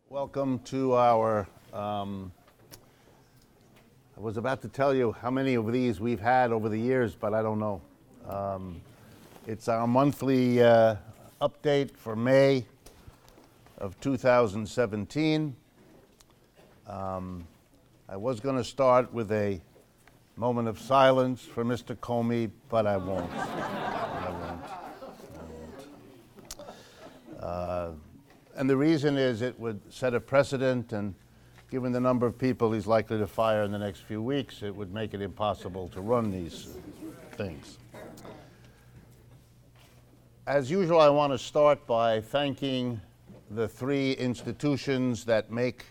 Welcome to our, I was about to tell you how many of these we've had over the years, but I don't know. It's our monthly update for May of 2017. I was going to start with a moment of silence for Mr. Comey, but I won't. And the reason is it would set a precedent, and given the number of people he's likely to fire in the next few weeks, it would make it impossible to run these things. As usual, I want to start by thanking the three institutions that make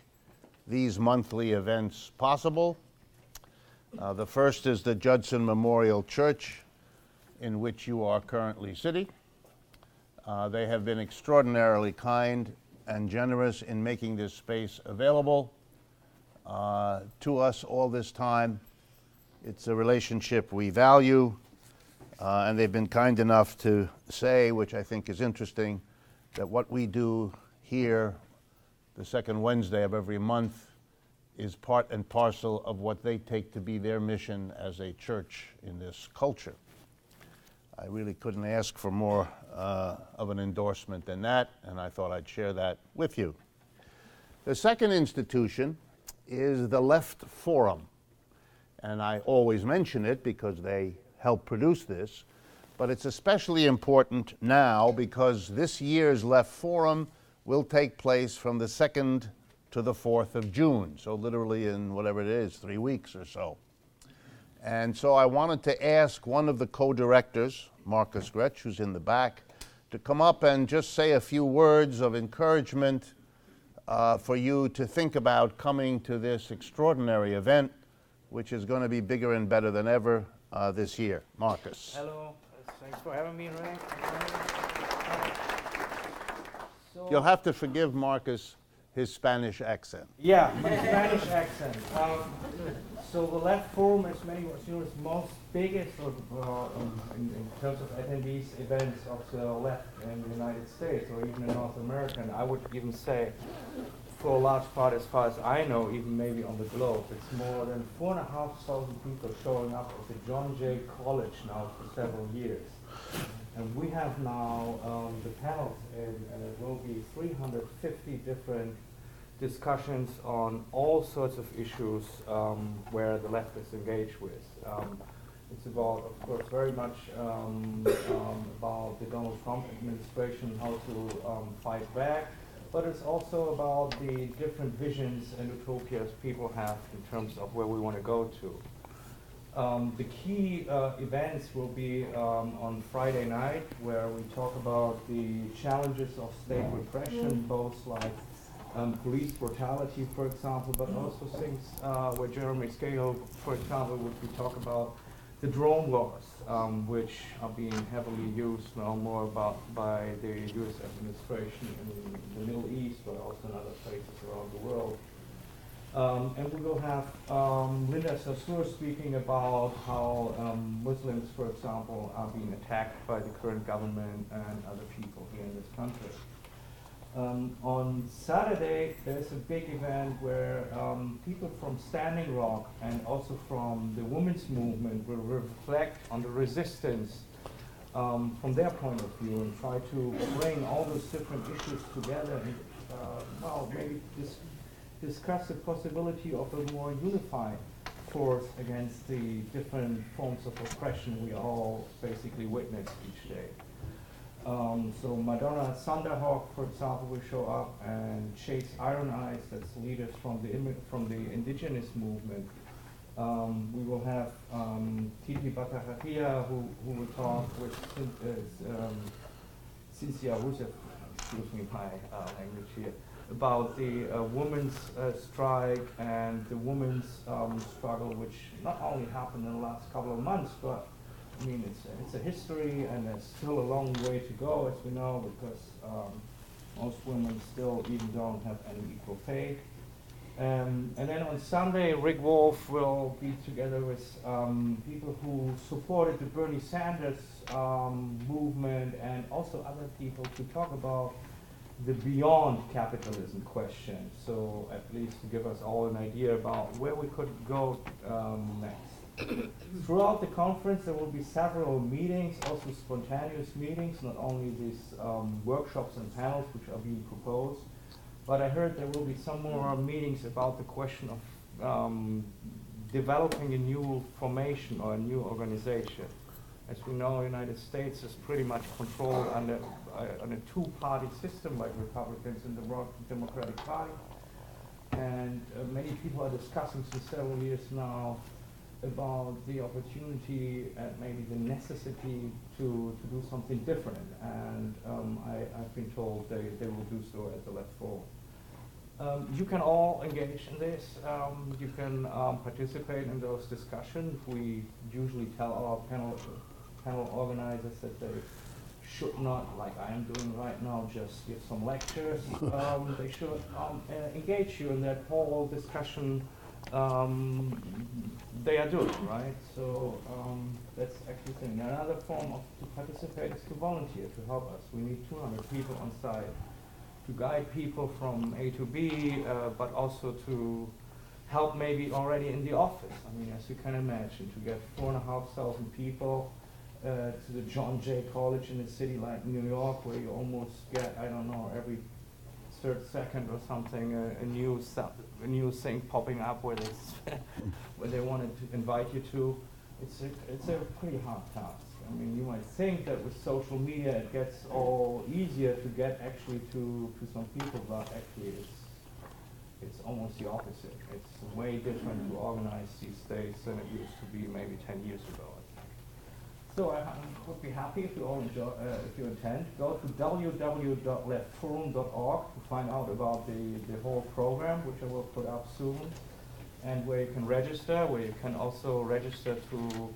these monthly events possible. The first is the Judson Memorial Church, in which you are currently sitting. They have been extraordinarily kind and generous in making this space available to us all this time. It's a relationship we value, and they've been kind enough to say, which I think is interesting, that what we do here the second Wednesday of every month is part and parcel of what they take to be their mission as a church in this culture. I really couldn't ask for more of an endorsement than that, and I thought I'd share that with you. The second institution is the Left Forum, and I always mention it because they help produce this, but it's especially important now because this year's Left Forum will take place from the 2nd to the 4th of June, so literally in whatever it is, 3 weeks or so. And so I wanted to ask one of the co-directors, Marcus Gretsch, who's in the back, to come up and just say a few words of encouragement for you to think about coming to this extraordinary event, which is going to be bigger and better than ever this year. Marcus. Hello, thanks for having me, Ray. You'll have to forgive Marcus his Spanish accent. Yeah, my Spanish accent. So the Left Forum, as many of you know, is most biggest in terms of attendees events of the left in the United States or even in North America. And I would even say, for a large part, as far as I know, even maybe on the globe, it's more than 4,500 people showing up at the John Jay College now for several years. And we have now the panels, and it will be 350 different discussions on all sorts of issues where the left is engaged with. It's about, of course, very much about the Donald Trump administration, how to fight back, but it's also about the different visions and utopias people have in terms of where we want to go to. The key events will be on Friday night, where we talk about the challenges of state repression, both like police brutality, for example, but also things where Jeremy Scalo, for example, would talk about the drone wars, which are being heavily used now more by the U.S. administration in the Middle East, but also in other places around the world. And we will have Linda Sarsour speaking about how Muslims, for example, are being attacked by the current government and other people here in this country. On Saturday, there's a big event where people from Standing Rock and also from the women's movement will reflect on the resistance from their point of view and try to bring all those different issues together and, maybe discuss the possibility of a more unified force against the different forms of oppression we all basically witness each day. So Madonna Thunderhawk, for example, will show up, and Chase Iron Eyes, that's leaders from the indigenous movement. We will have Titi Batarakia, who will talk with Cynthia Rousseff, excuse me my language here, about the women's strike and the women's struggle, which not only happened in the last couple of months, but I mean, it's a history, and there's still a long way to go, as we know, because most women still even don't have any equal pay. And then on Sunday, Rick Wolff will be together with people who supported the Bernie Sanders movement and also other people to talk about the beyond capitalism question. So at least to give us all an idea about where we could go next. Throughout the conference, there will be several meetings, also spontaneous meetings, not only these workshops and panels which are being proposed, but I heard there will be some more meetings about the question of developing a new formation or a new organization. As we know, the United States is pretty much controlled under on a two-party system by Republicans and the Democratic Party. And many people are discussing since several years now about the opportunity and maybe the necessity to do something different. And I've been told they will do so at the Left Forum. You can all engage in this. You can participate in those discussions. We usually tell our panel organizers that they should not, like I am doing right now, just give some lectures. They should engage you in that whole discussion they are doing, right? So that's actually the thing. Another form to participate is to volunteer, to help us. We need 200 people on site to guide people from A to B, but also to help maybe already in the office. I mean, as you can imagine, to get 4,500 people to the John Jay College in a city like New York, where you almost get, I don't know, every third second or something, a new thing popping up where they wanted to invite you to. It's a pretty hard task. I mean, you might think that with social media it gets all easier to get actually to some people, but actually it's almost the opposite. It's way different to organize these days than it used to be maybe 10 years ago. So I would be happy if you all if you attend. Go to www.leftforum.org to find out about the whole program, which I will put up soon, and where you can register, where you can also register to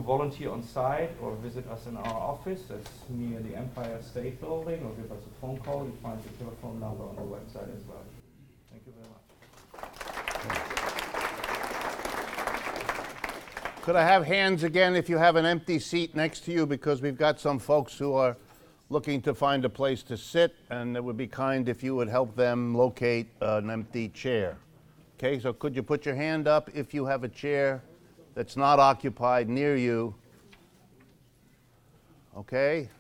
volunteer on site or visit us in our office. That's near the Empire State Building, or give us a phone call. You find the telephone number on the website as well. Thank you very much. Could I have hands again if you have an empty seat next to you, because we've got some folks who are looking to find a place to sit, and it would be kind if you would help them locate an empty chair. Okay, so could you put your hand up if you have a chair that's not occupied near you? Okay.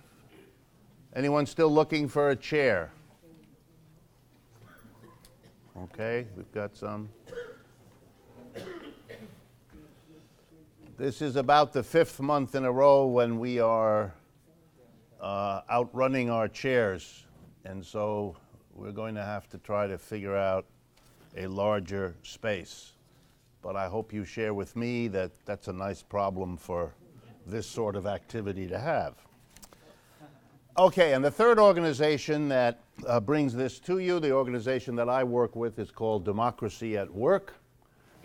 Anyone still looking for a chair? Okay, we've got some. This is about the 5th month in a row when we are outrunning our chairs, and so we're going to have to try to figure out a larger space. But I hope you share with me that that's a nice problem for this sort of activity to have. Okay, and the third organization that brings this to you, the organization that I work with, is called Democracy at Work.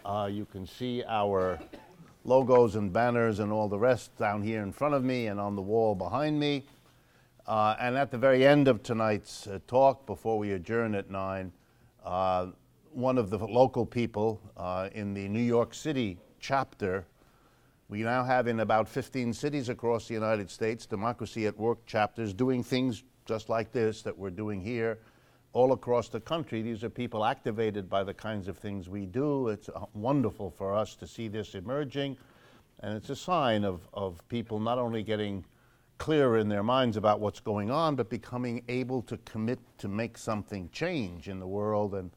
You can see our logos and banners and all the rest down here in front of me and on the wall behind me. And at the very end of tonight's talk, before we adjourn at 9, one of the local people in the New York City chapter, we now have in about 15 cities across the United States, Democracy at Work chapters doing things just like this that we're doing here all across the country. These are people activated by the kinds of things we do. It's wonderful for us to see this emerging, and it's a sign of people not only getting clear in their minds about what's going on, but becoming able to commit to make something change in the world, and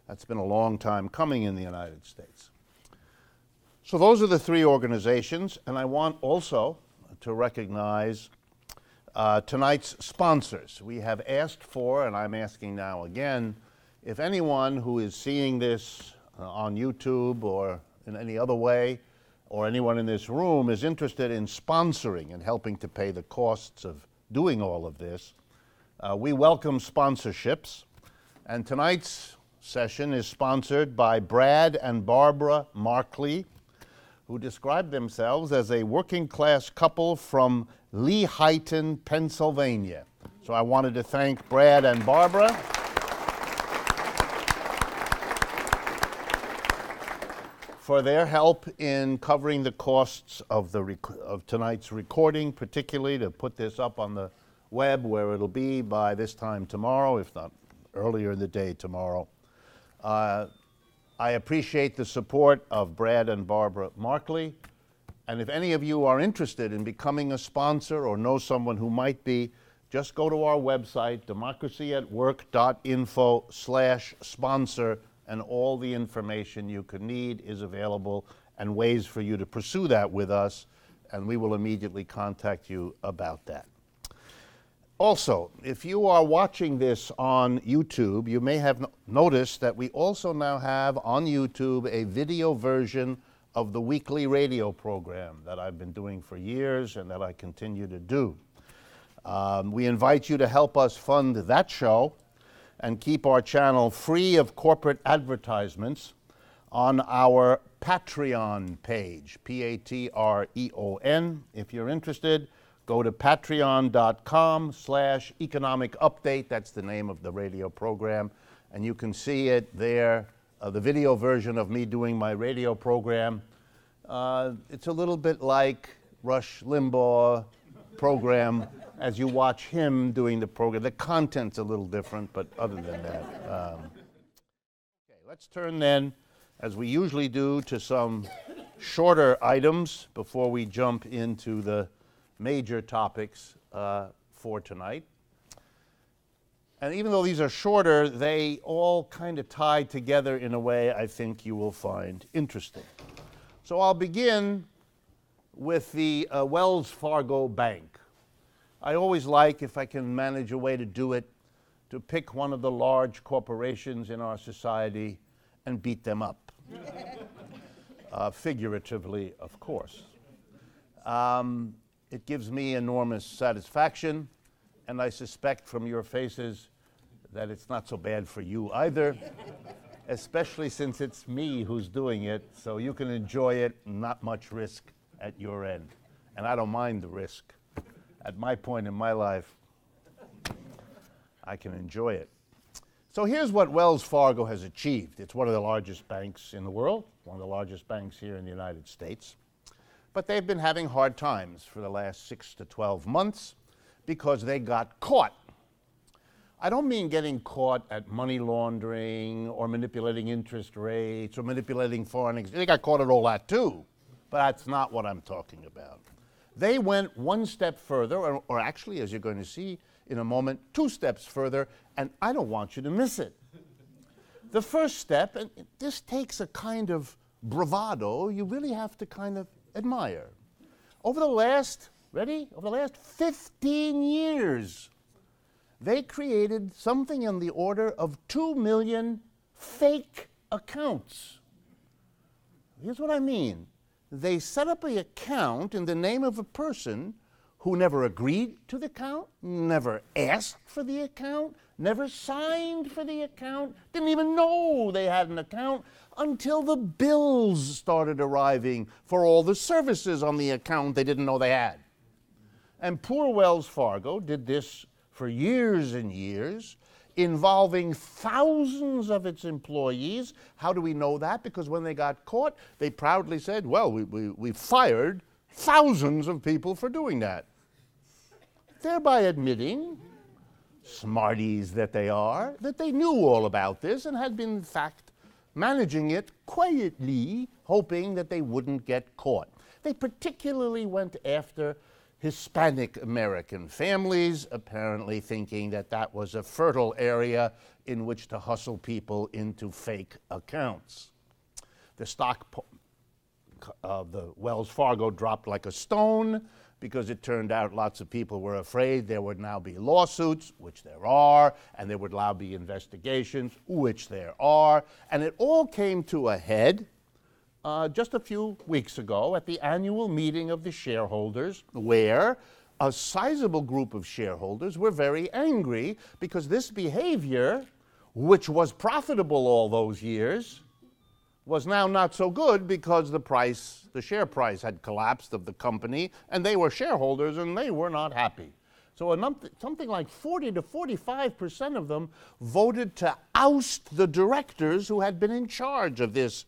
that's been a long time coming in the United States. So those are the three organizations, and I want also to recognize tonight's sponsors. We have asked for, and I'm asking now again, if anyone who is seeing this on YouTube or in any other way, or anyone in this room is interested in sponsoring and helping to pay the costs of doing all of this, we welcome sponsorships. And tonight's session is sponsored by Brad and Barbara Markley, who describe themselves as a working-class couple from Lehighton, Pennsylvania. So I wanted to thank Brad and Barbara. For their help in covering the costs of tonight's recording, particularly to put this up on the web, where it'll be by this time tomorrow, if not earlier in the day tomorrow. I appreciate the support of Brad and Barbara Markley. And if any of you are interested in becoming a sponsor or know someone who might be, just go to our website, democracyatwork.info/sponsor, and all the information you could need is available and ways for you to pursue that with us, and we will immediately contact you about that. Also, if you are watching this on YouTube, you may have noticed that we also now have on YouTube a video version of the weekly radio program that I've been doing for years and that I continue to do. We invite you to help us fund that show and keep our channel free of corporate advertisements on our Patreon page, Patreon. If you're interested, go to patreon.com/economic update. That's the name of the radio program. And you can see it there, the video version of me doing my radio program. It's a little bit like Rush Limbaugh program as you watch him doing the program. The content's a little different, but other than that. Okay, let's turn then, as we usually do, to some shorter items before we jump into the major topics for tonight. And even though these are shorter, they all kind of tie together in a way I think you will find interesting. So I'll begin with the Wells Fargo Bank. I always like, if I can manage a way to do it, to pick one of the large corporations in our society and beat them up. Figuratively, of course. It gives me enormous satisfaction, and I suspect from your faces that it's not so bad for you either, especially since it's me who's doing it, so you can enjoy it, not much risk at your end. And I don't mind the risk. At my point in my life, I can enjoy it. So here's what Wells Fargo has achieved. It's one of the largest banks in the world, one of the largest banks here in the United States. But they've been having hard times for the last 6 to 12 months because they got caught. I don't mean getting caught at money laundering or manipulating interest rates or manipulating foreign exchange. They got caught at all that too, but that's not what I'm talking about. They went one step further, or actually, as you're going to see in a moment, 2 steps further, and I don't want you to miss it. The first step, and this takes a kind of bravado, you really have to kind of admire. Over the last 15 years, they created something in the order of 2 million fake accounts. Here's what I mean. They set up an account in the name of a person who never agreed to the account, never asked for the account, never signed for the account, didn't even know they had an account until the bills started arriving for all the services on the account they didn't know they had. And poor Wells Fargo did this for years and years, involving thousands of its employees. How do we know that? Because when they got caught, they proudly said, well, we fired thousands of people for doing that. Thereby admitting, smarties that they are, that they knew all about this and had been, in fact, managing it quietly, hoping that they wouldn't get caught. They particularly went after Hispanic American families, apparently thinking that that was a fertile area in which to hustle people into fake accounts. The stock of the Wells Fargo dropped like a stone because it turned out lots of people were afraid there would now be lawsuits, which there are, and there would now be investigations, which there are, and it all came to a head just a few weeks ago at the annual meeting of the shareholders, where a sizable group of shareholders were very angry because this behavior, which was profitable all those years, was now not so good because the share price had collapsed of the company, and they were shareholders and they were not happy. So something like 40 to 45% of them voted to oust the directors who had been in charge of this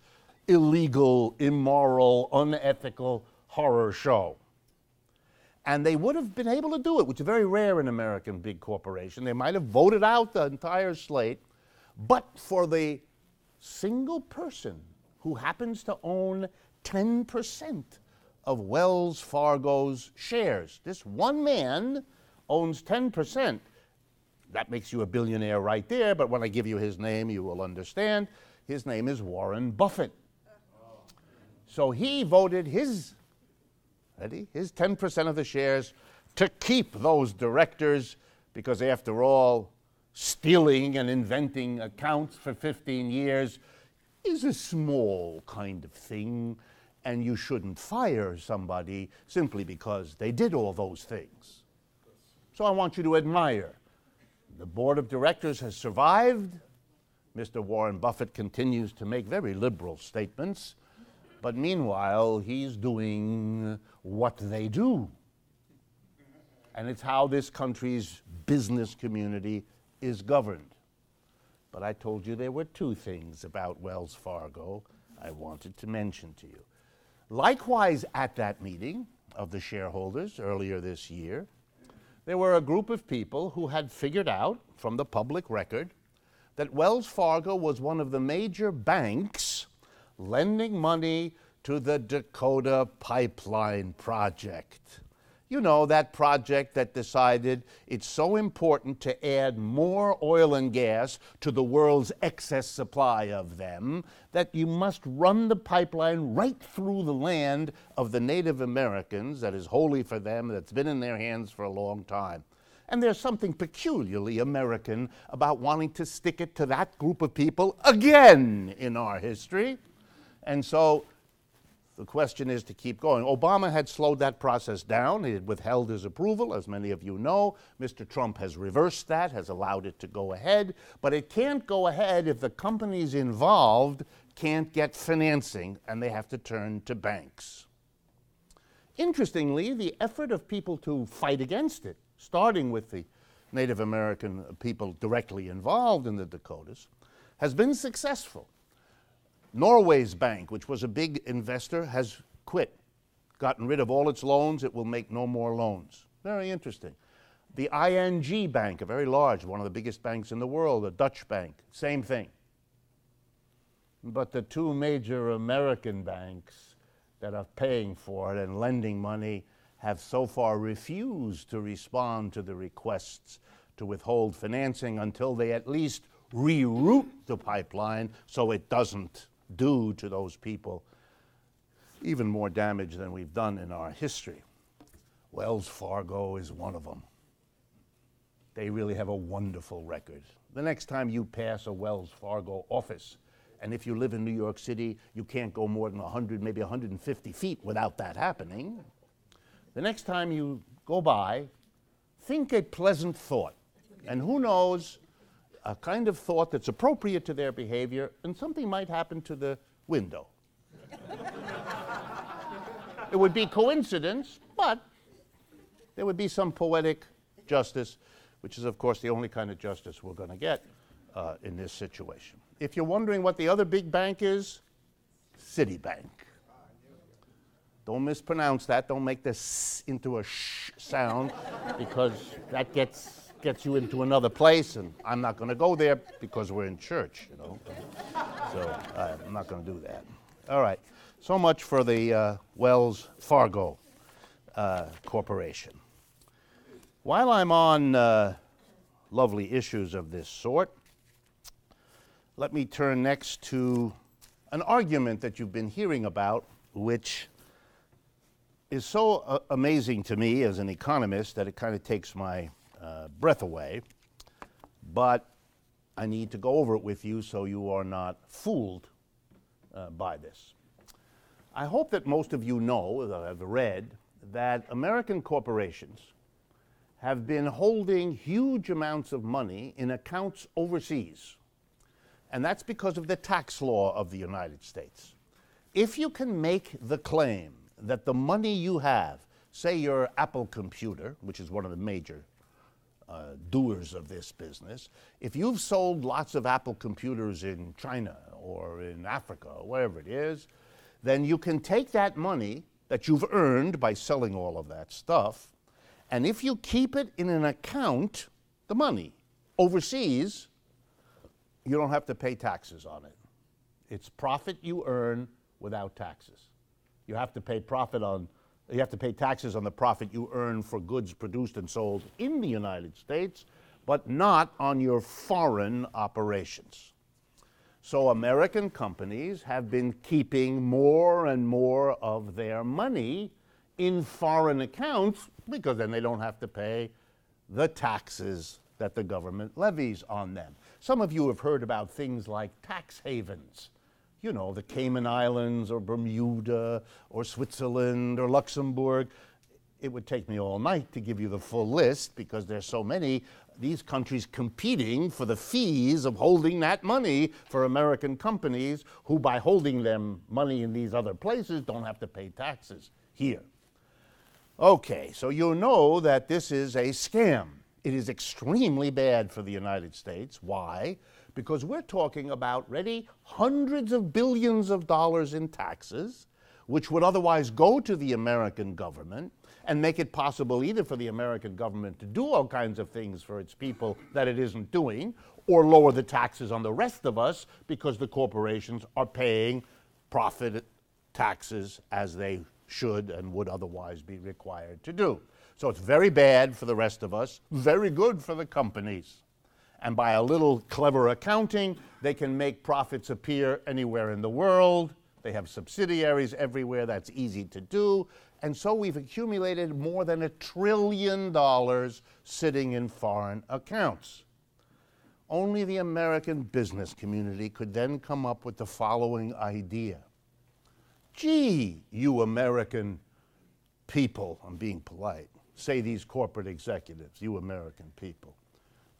illegal, immoral, unethical horror show. And they would have been able to do it, which is very rare in American big corporation. They might have voted out the entire slate, but for the single person who happens to own 10% of Wells Fargo's shares. This one man owns 10%. That makes you a billionaire right there, but when I give you his name, you will understand. His name is Warren Buffett. So he voted his 10% of the shares to keep those directors, because after all, stealing and inventing accounts for 15 years is a small kind of thing, and you shouldn't fire somebody simply because they did all those things. So I want you to admire. The board of directors has survived. Mr. Warren Buffett continues to make very liberal statements, but meanwhile, he's doing what they do. And it's how this country's business community is governed. But I told you there were two things about Wells Fargo I wanted to mention to you. Likewise, at that meeting of the shareholders earlier this year, there were a group of people who had figured out from the public record that Wells Fargo was one of the major banks lending money to the Dakota Pipeline Project. You know, that project that decided it's so important to add more oil and gas to the world's excess supply of them that you must run the pipeline right through the land of the Native Americans that is holy for them, that's been in their hands for a long time. And there's something peculiarly American about wanting to stick it to that group of people again in our history. And so the question is to keep going. Obama had slowed that process down. He had withheld his approval, as many of you know. Mr. Trump has reversed that, has allowed it to go ahead. But it can't go ahead if the companies involved can't get financing, and they have to turn to banks. Interestingly, the effort of people to fight against it, starting with the Native American people directly involved in the Dakotas, has been successful. Norway's bank, which was a big investor, has quit, gotten rid of all its loans. It will make no more loans. Very interesting. The ING Bank, a very large, one of the biggest banks in the world, a Dutch bank, same thing. But the two major American banks that are paying for it and lending money have so far refused to respond to the requests to withhold financing until they at least reroute the pipeline so it doesn't do to those people even more damage than we've done in our history. Wells Fargo is one of them. They really have a wonderful record. The next time you pass a Wells Fargo office, and if you live in New York City, you can't go more than 100, maybe 150 feet without that happening. The next time you go by, think a pleasant thought. And who knows, a kind of thought that's appropriate to their behavior, and something might happen to the window. It would be coincidence, but there would be some poetic justice, which is, of course, the only kind of justice we're going to get in this situation. If you're wondering what the other big bank is, Citibank. Don't mispronounce that. Don't make this into a sh sound, because that gets you into another place, and I'm not going to go there because we're in church, you know. So I'm not going to do that. All right. So much for the Wells Fargo Corporation. While I'm on lovely issues of this sort, let me turn next to an argument that you've been hearing about, which is so amazing to me as an economist that it kind of takes my breath away, but I need to go over it with you so you are not fooled by this. I hope that most of you know, that I've read, that American corporations have been holding huge amounts of money in accounts overseas, and that's because of the tax law of the United States. If you can make the claim that the money you have, say your Apple computer, which is one of the major doers of this business, if you've sold lots of Apple computers in China or in Africa or wherever it is, then you can take that money that you've earned by selling all of that stuff And if you keep it in an account, the money, overseas, you don't have to pay taxes on it. It's profit you earn without taxes. You have to pay taxes on the profit you earn for goods produced and sold in the United States, but not on your foreign operations. So American companies have been keeping more and more of their money in foreign accounts because then they don't have to pay the taxes that the government levies on them. Some of you have heard about things like tax havens. You know, the Cayman Islands or Bermuda or Switzerland or Luxembourg. It would take me all night to give you the full list because there's so many, these countries competing for the fees of holding that money for American companies who, by holding them money in these other places, don't have to pay taxes here. Okay, so you know that this is a scam. It is extremely bad for the United States. Why? Because we're talking about, ready, hundreds of billions of dollars in taxes, which would otherwise go to the American government and make it possible either for the American government to do all kinds of things for its people that it isn't doing, or lower the taxes on the rest of us because the corporations are paying profit taxes as they should and would otherwise be required to do. So it's very bad for the rest of us, very good for the companies. And by a little clever accounting, they can make profits appear anywhere in the world. They have subsidiaries everywhere. That's easy to do. And so we've accumulated more than $1 trillion sitting in foreign accounts. Only the American business community could then come up with the following idea. Gee, you American people, I'm being polite, say these corporate executives, you American people.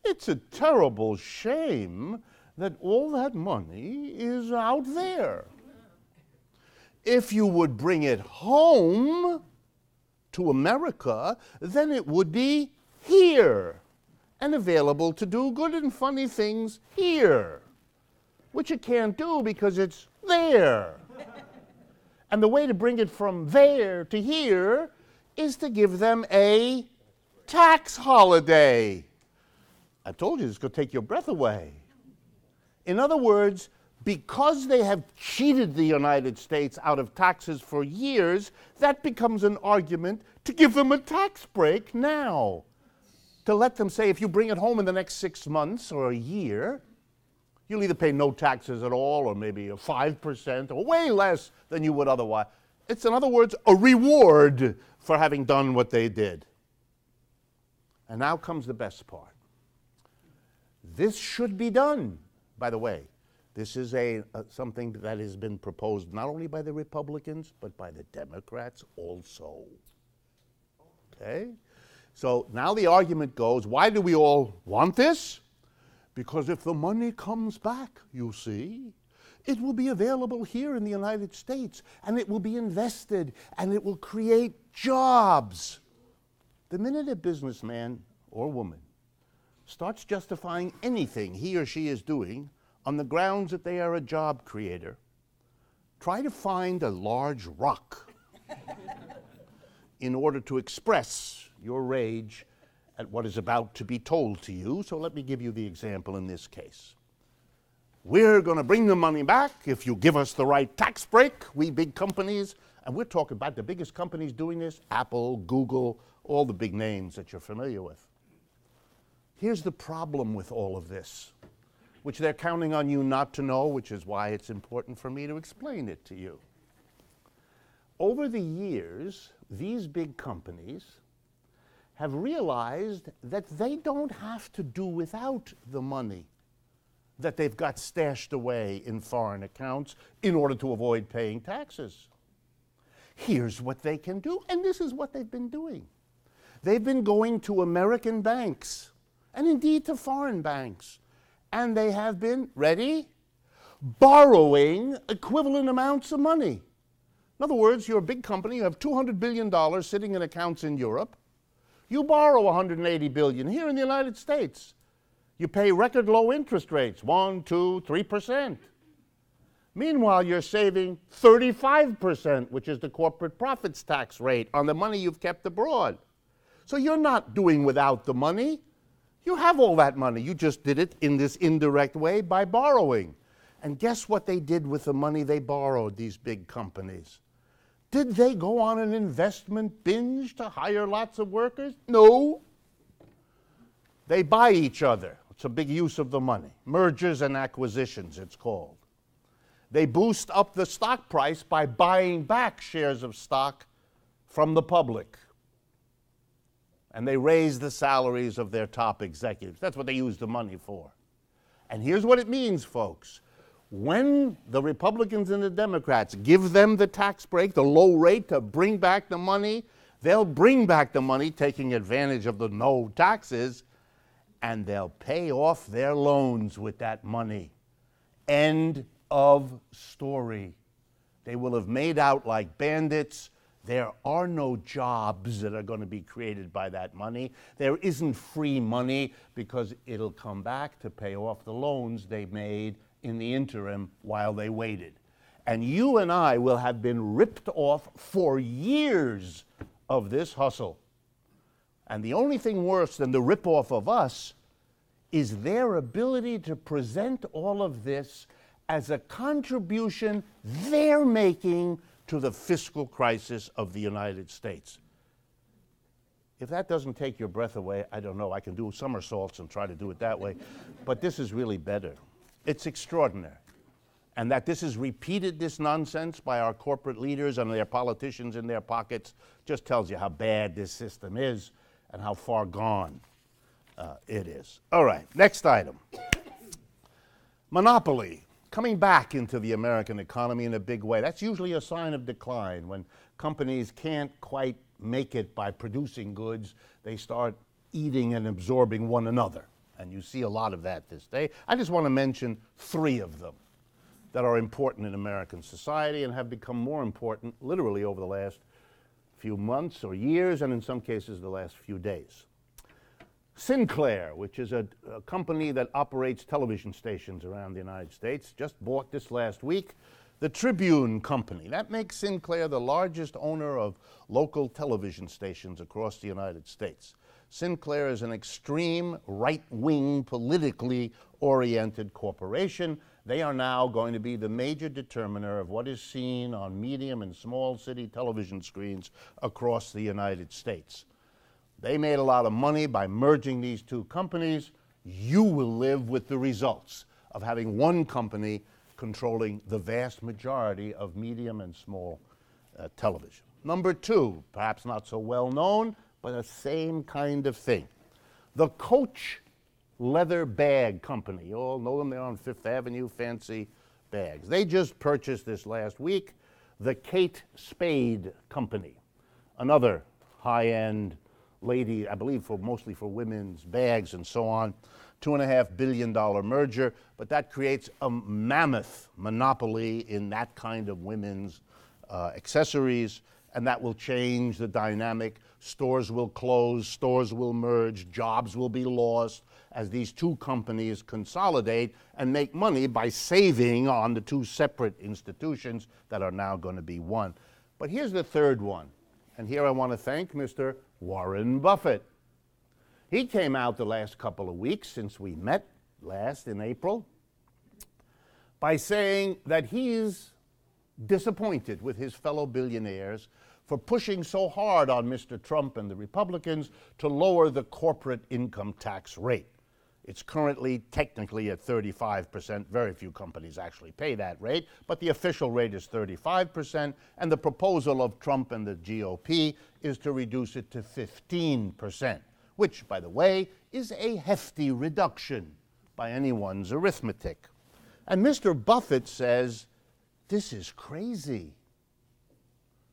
It's a terrible shame that all that money is out there. If you would bring it home to America, then it would be here and available to do good and funny things here, which it can't do because it's there. And the way to bring it from there to here is to give them a tax holiday. I told you this is going to take your breath away. In other words, because they have cheated the United States out of taxes for years, that becomes an argument to give them a tax break now. To let them say, if you bring it home in the next 6 months or a year, you'll either pay no taxes at all or maybe a 5% or way less than you would otherwise. It's, in other words, a reward for having done what they did. And now comes the best part. This should be done, by the way. This is something that has been proposed not only by the Republicans, but by the Democrats also. Okay? So now the argument goes, why do we all want this? Because if the money comes back, you see, it will be available here in the United States, and it will be invested, and it will create jobs. The minute a businessman or woman starts justifying anything he or she is doing on the grounds that they are a job creator, try to find a large rock in order to express your rage at what is about to be told to you. So let me give you the example in this case. We're going to bring the money back if you give us the right tax break, we big companies. And we're talking about the biggest companies doing this, Apple, Google, all the big names that you're familiar with. Here's the problem with all of this, which they're counting on you not to know, which is why it's important for me to explain it to you. Over the years, these big companies have realized that they don't have to do without the money that they've got stashed away in foreign accounts in order to avoid paying taxes. Here's what they can do, and this is what they've been doing. They've been going to American banks, and indeed to foreign banks, and they have been, ready, borrowing equivalent amounts of money. In other words, you're a big company, you have $200 billion sitting in accounts in Europe. You borrow $180 billion here in the United States. You pay record low interest rates, 1, 2, 3%. Meanwhile, you're saving 35%, which is the corporate profits tax rate on the money you've kept abroad. So you're not doing without the money. You have all that money. You just did it in this indirect way by borrowing. And guess what they did with the money they borrowed, these big companies? Did they go on an investment binge to hire lots of workers? No. They buy each other. It's a big use of the money. Mergers and acquisitions, it's called. They boost up the stock price by buying back shares of stock from the public. And they raise the salaries of their top executives. That's what they use the money for. And here's what it means, folks. When the Republicans and the Democrats give them the tax break, the low rate to bring back the money, they'll bring back the money taking advantage of the no taxes, and they'll pay off their loans with that money. End of story. They will have made out like bandits. There are no jobs that are going to be created by that money. There isn't free money because it'll come back to pay off the loans they made in the interim while they waited. And you and I will have been ripped off for years of this hustle. And the only thing worse than the rip-off of us is their ability to present all of this as a contribution they're making to the fiscal crisis of the United States. If that doesn't take your breath away, I don't know. I can do somersaults and try to do it that way. But this is really better. It's extraordinary. And that this is repeated, this nonsense, by our corporate leaders and their politicians in their pockets just tells you how bad this system is and how far gone it is. All right, next item. Monopoly. Coming back into the American economy in a big way. That's usually a sign of decline. When companies can't quite make it by producing goods, they start eating and absorbing one another. And you see a lot of that this day. I just want to mention 3 of them that are important in American society and have become more important literally over the last few months or years, and in some cases the last few days. Sinclair, which is a company that operates television stations around the United States, just bought this last week the Tribune Company. That makes Sinclair the largest owner of local television stations across the United States. Sinclair is an extreme right-wing, politically oriented corporation. They are now going to be the major determiner of what is seen on medium and small city television screens across the United States. They made a lot of money by merging these 2 companies. You will live with the results of having one company controlling the vast majority of medium and small television. Number 2, perhaps not so well known, but the same kind of thing. The Coach leather bag company. You all know them, they're on Fifth Avenue, fancy bags. They just purchased this last week the Kate Spade Company, another high-end lady, I believe mostly for women's bags and so on. $2.5 billion merger, but that creates a mammoth monopoly in that kind of women's accessories, and that will change the dynamic. Stores will close, stores will merge, jobs will be lost as these 2 companies consolidate and make money by saving on the 2 separate institutions that are now going to be one. But here's the 3rd one, and here I want to thank Mr. Warren Buffett. He came out the last couple of weeks since we met last in April by saying that he's disappointed with his fellow billionaires for pushing so hard on Mr. Trump and the Republicans to lower the corporate income tax rate. It's currently technically at 35%. Very few companies actually pay that rate, but the official rate is 35%, and the proposal of Trump and the GOP is to reduce it to 15%, which, by the way, is a hefty reduction by anyone's arithmetic. And Mr. Buffett says, this is crazy.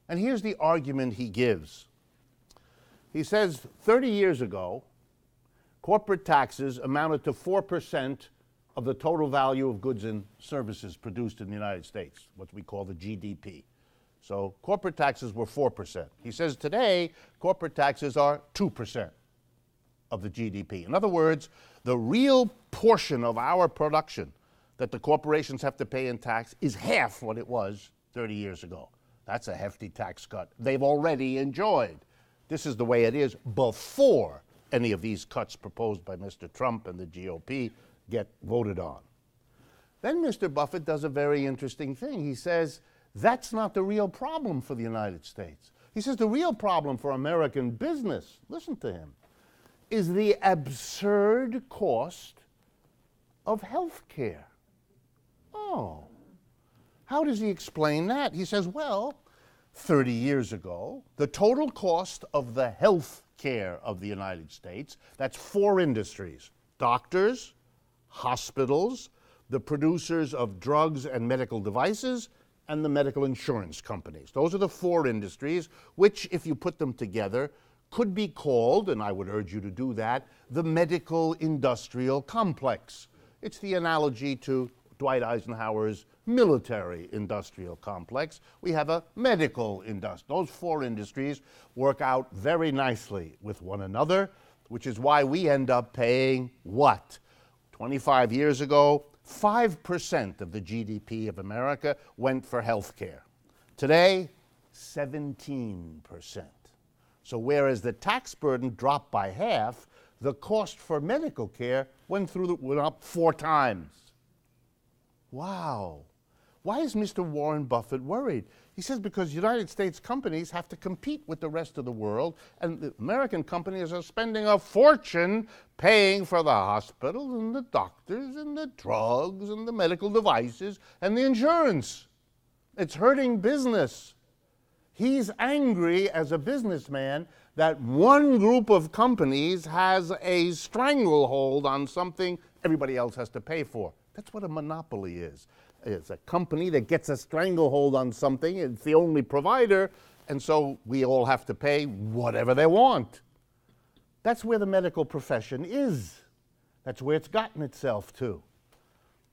And here's the argument he gives. He says 30 years ago, corporate taxes amounted to 4% of the total value of goods and services produced in the United States, what we call the GDP. So corporate taxes were 4%. He says today, corporate taxes are 2% of the GDP. In other words, the real portion of our production that the corporations have to pay in tax is half what it was 30 years ago. That's a hefty tax cut they've already enjoyed. This is the way it is before any of these cuts proposed by Mr. Trump and the GOP get voted on. Then Mr. Buffett does a very interesting thing. He says, that's not the real problem for the United States. He says the real problem for American business, listen to him, is the absurd cost of health care. Oh, how does he explain that? He says, well, 30 years ago, the total cost of the health care of the United States, that's 4 industries: doctors, hospitals, the producers of drugs and medical devices, and the medical insurance companies. Those are the 4 industries which, if you put them together, could be called, and I would urge you to do that, the medical industrial complex. It's the analogy to Dwight Eisenhower's military industrial complex. We have a medical industry. Those 4 industries work out very nicely with one another, which is why we end up paying what? 25 years ago, 5% of the GDP of America went for health care. Today, 17%. So whereas the tax burden dropped by half, the cost for medical care went up 4 times. Wow. Why is Mr. Warren Buffett worried? He says because United States companies have to compete with the rest of the world, and the American companies are spending a fortune paying for the hospitals and the doctors and the drugs and the medical devices and the insurance. It's hurting business. He's angry as a businessman that one group of companies has a stranglehold on something everybody else has to pay for. That's what a monopoly is. It's a company that gets a stranglehold on something. It's the only provider, and so we all have to pay whatever they want. That's where the medical profession is. That's where it's gotten itself to.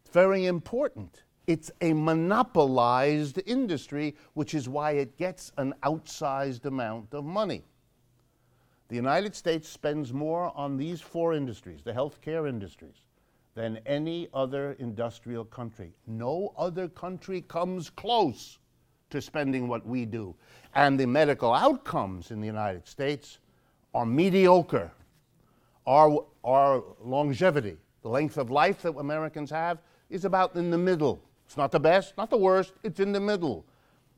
It's very important. It's a monopolized industry, which is why it gets an outsized amount of money. The United States spends more on these 4 industries, the healthcare industries, than any other industrial country. No other country comes close to spending what we do. And the medical outcomes in the United States are mediocre. Our longevity, the length of life that Americans have, is about in the middle. It's not the best, not the worst, it's in the middle.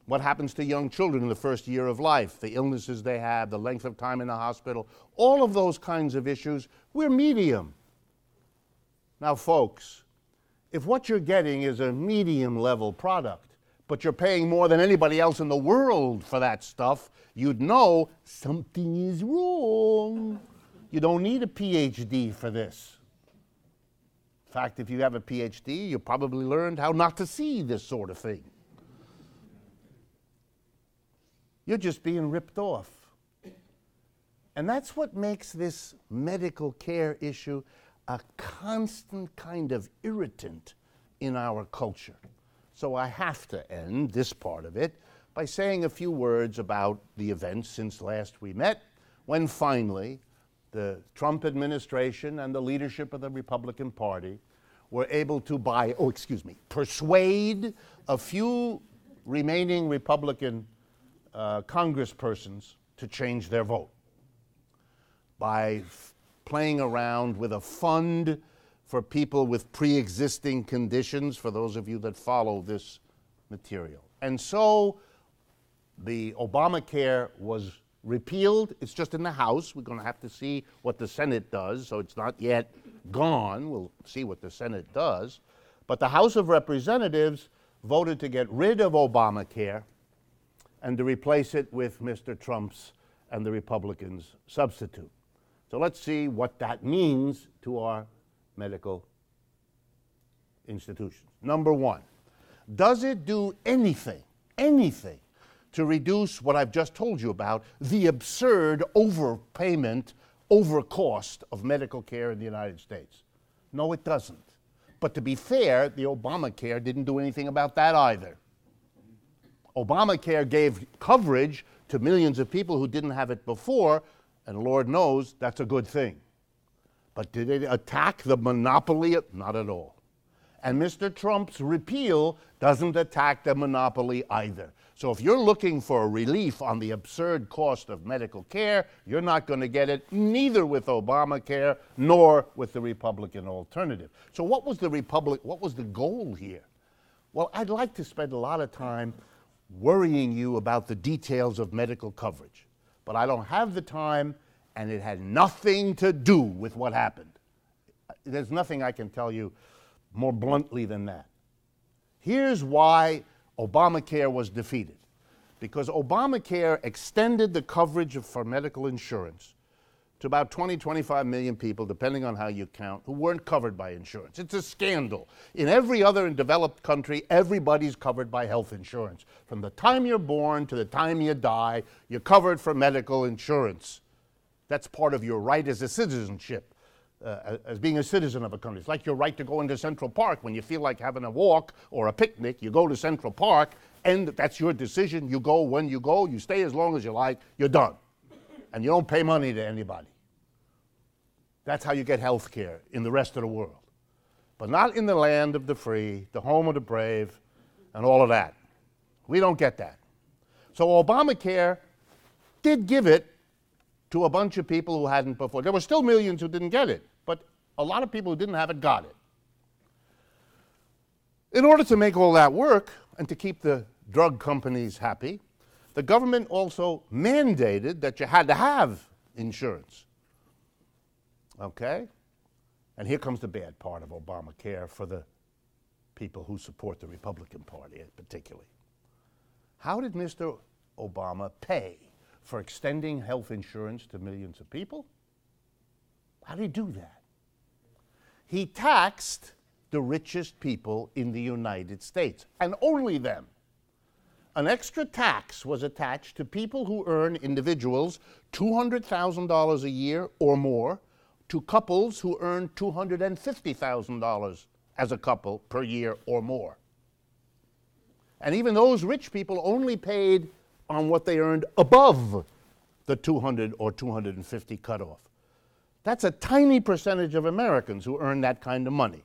What happens to young children in the first year of life, the illnesses they have, the length of time in the hospital, all of those kinds of issues, we're medium. Now, folks, if what you're getting is a medium-level product, but you're paying more than anybody else in the world for that stuff, you'd know something is wrong. You don't need a PhD for this. In fact, if you have a PhD, you probably learned how not to see this sort of thing. You're just being ripped off. And that's what makes this medical care issue a constant kind of irritant in our culture. So I have to end this part of it by saying a few words about the events since last we met, when finally the Trump administration and the leadership of the Republican Party were able to persuade a few remaining Republican congresspersons to change their vote by playing around with a fund for people with pre-existing conditions, for those of you that follow this material. And so the Obamacare was repealed. It's just in the House. We're going to have to see what the Senate does, so it's not yet gone. We'll see what the Senate does. But the House of Representatives voted to get rid of Obamacare and to replace it with Mr. Trump's and the Republicans' substitute. So let's see what that means to our medical institutions. Number 1, does it do anything to reduce what I've just told you about, the absurd overpayment, overcost of medical care in the United States? No, it doesn't. But to be fair, the Obamacare didn't do anything about that either. Obamacare gave coverage to millions of people who didn't have it before, and Lord knows that's a good thing. But did it attack the monopoly? Not at all. And Mr. Trump's repeal doesn't attack the monopoly either. So if you're looking for a relief on the absurd cost of medical care, you're not going to get it neither with Obamacare nor with the Republican alternative. So what was the goal here? Well, I'd like to spend a lot of time worrying you about the details of medical coverage, but I don't have the time, and it had nothing to do with what happened. There's nothing I can tell you more bluntly than that. Here's why Obamacare was defeated. Because Obamacare extended the coverage for medical insurance to about 20, 25 million people, depending on how you count, who weren't covered by insurance. It's a scandal. In every other developed country, everybody's covered by health insurance. From the time you're born to the time you die, you're covered for medical insurance. That's part of your right as a citizenship. As being a citizen of a country. It's like your right to go into Central Park when you feel like having a walk or a picnic. You go to Central Park, and that's your decision. You go when you go. You stay as long as you like. You're done. And you don't pay money to anybody. That's how you get health care in the rest of the world. But not in the land of the free, the home of the brave, and all of that. We don't get that. So Obamacare did give it to a bunch of people who hadn't before. There were still millions who didn't get it, but a lot of people who didn't have it got it. In order to make all that work and to keep the drug companies happy, the government also mandated that you had to have insurance. Okay? And here comes the bad part of Obamacare for the people who support the Republican Party particularly. How did Mr. Obama pay for extending health insurance to millions of people? How did he do that? He taxed the richest people in the United States, and only them. An extra tax was attached to people who earn, individuals, $200,000 a year or more, to couples who earn $250,000 as a couple per year or more. And even those rich people only paid on what they earned above the 200 or 250 cutoff. That's a tiny percentage of Americans who earn that kind of money.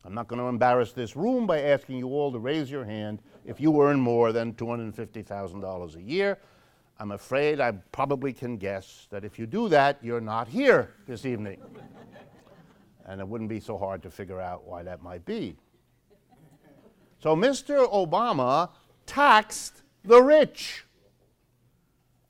I'm not going to embarrass this room by asking you all to raise your hand if you earn more than $250,000 a year. I'm afraid I probably can guess that if you do that, you're not here this evening. And it wouldn't be so hard to figure out why that might be. So Mr. Obama taxed the rich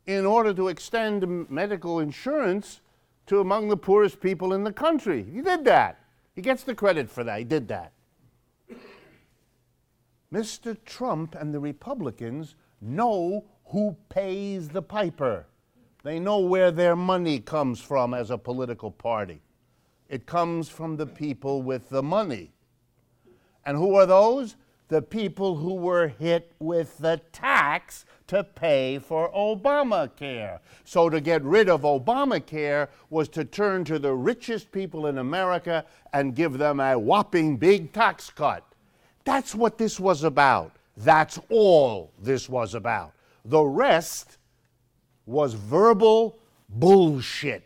in order to extend medical insurance to among the poorest people in the country. He did that. He gets the credit for that. He did that. Mr. Trump and the Republicans know who pays the piper. They know where their money comes from as a political party. It comes from the people with the money. And who are those? The people who were hit with the tax to pay for Obamacare. So to get rid of Obamacare was to turn to the richest people in America and give them a whopping big tax cut. That's what this was about. That's all this was about. The rest was verbal bullshit.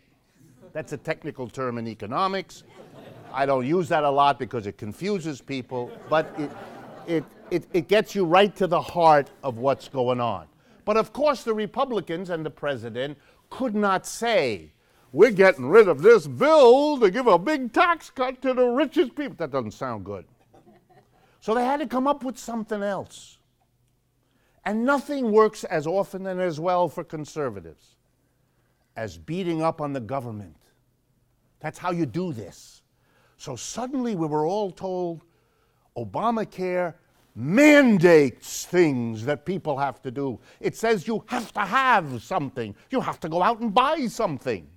That's a technical term in economics. I don't use that a lot because it confuses people, but it gets you right to the heart of what's going on. But of course the Republicans and the president could not say, we're getting rid of this bill to give a big tax cut to the richest people. That doesn't sound good. So they had to come up with something else. And nothing works as often and as well for conservatives as beating up on the government. That's how you do this. So suddenly we were all told Obamacare mandates things that people have to do. It says you have to have something. You have to go out and buy something.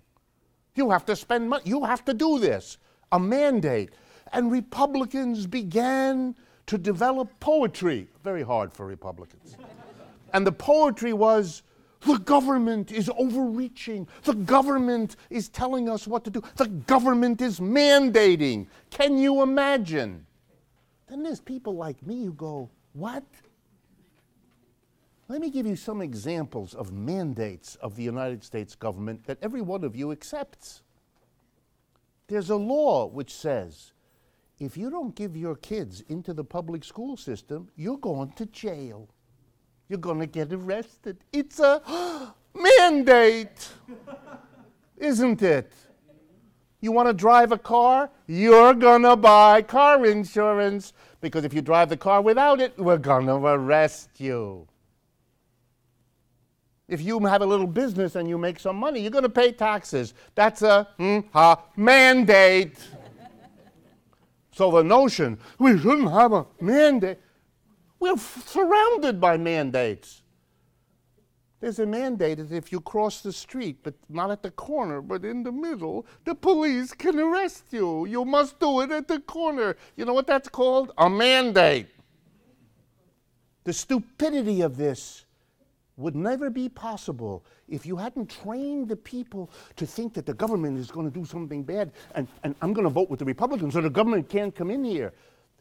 You have to spend money. You have to do this. A mandate. And Republicans began to develop poetry. Very hard for Republicans. And the poetry was, the government is overreaching. The government is telling us what to do. The government is mandating. Can you imagine? Then there's people like me who go, what? Let me give you some examples of mandates of the United States government that every one of you accepts. There's a law which says, if you don't give your kids into the public school system, you're going to jail. You're going to get arrested. It's a mandate, isn't it? You want to drive a car? You're going to buy car insurance, because if you drive the car without it, we're going to arrest you. If you have a little business and you make some money, you're going to pay taxes. That's a mandate. So the notion, we shouldn't have a mandate. We're surrounded by mandates. There's a mandate that if you cross the street, but not at the corner, but in the middle, the police can arrest you. You must do it at the corner. You know what that's called? A mandate. The stupidity of this would never be possible if you hadn't trained the people to think that the government is going to do something bad, and I'm going to vote with the Republicans so the government can't come in here.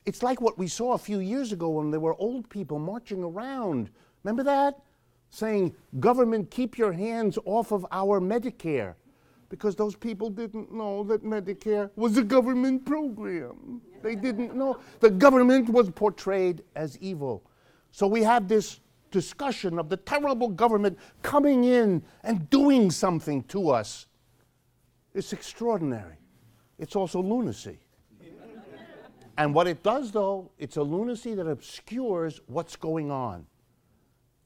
It's like what we saw a few years ago when there were old people marching around. Remember that? Saying, government, keep your hands off of our Medicare. Because those people didn't know that Medicare was a government program. They didn't know. The government was portrayed as evil. So we have this discussion of the terrible government coming in and doing something to us. It's extraordinary. It's also lunacy. And what it does, though, it's a lunacy that obscures what's going on.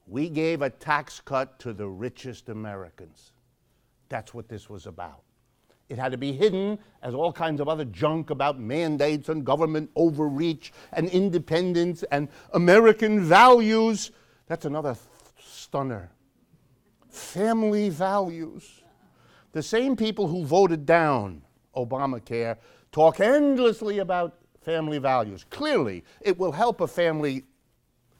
We gave a tax cut to the richest Americans. That's what this was about. It had to be hidden as all kinds of other junk about mandates and government overreach and independence and American values. That's another stunner. Family values. The same people who voted down Obamacare talk endlessly about family values. Clearly, it will help a family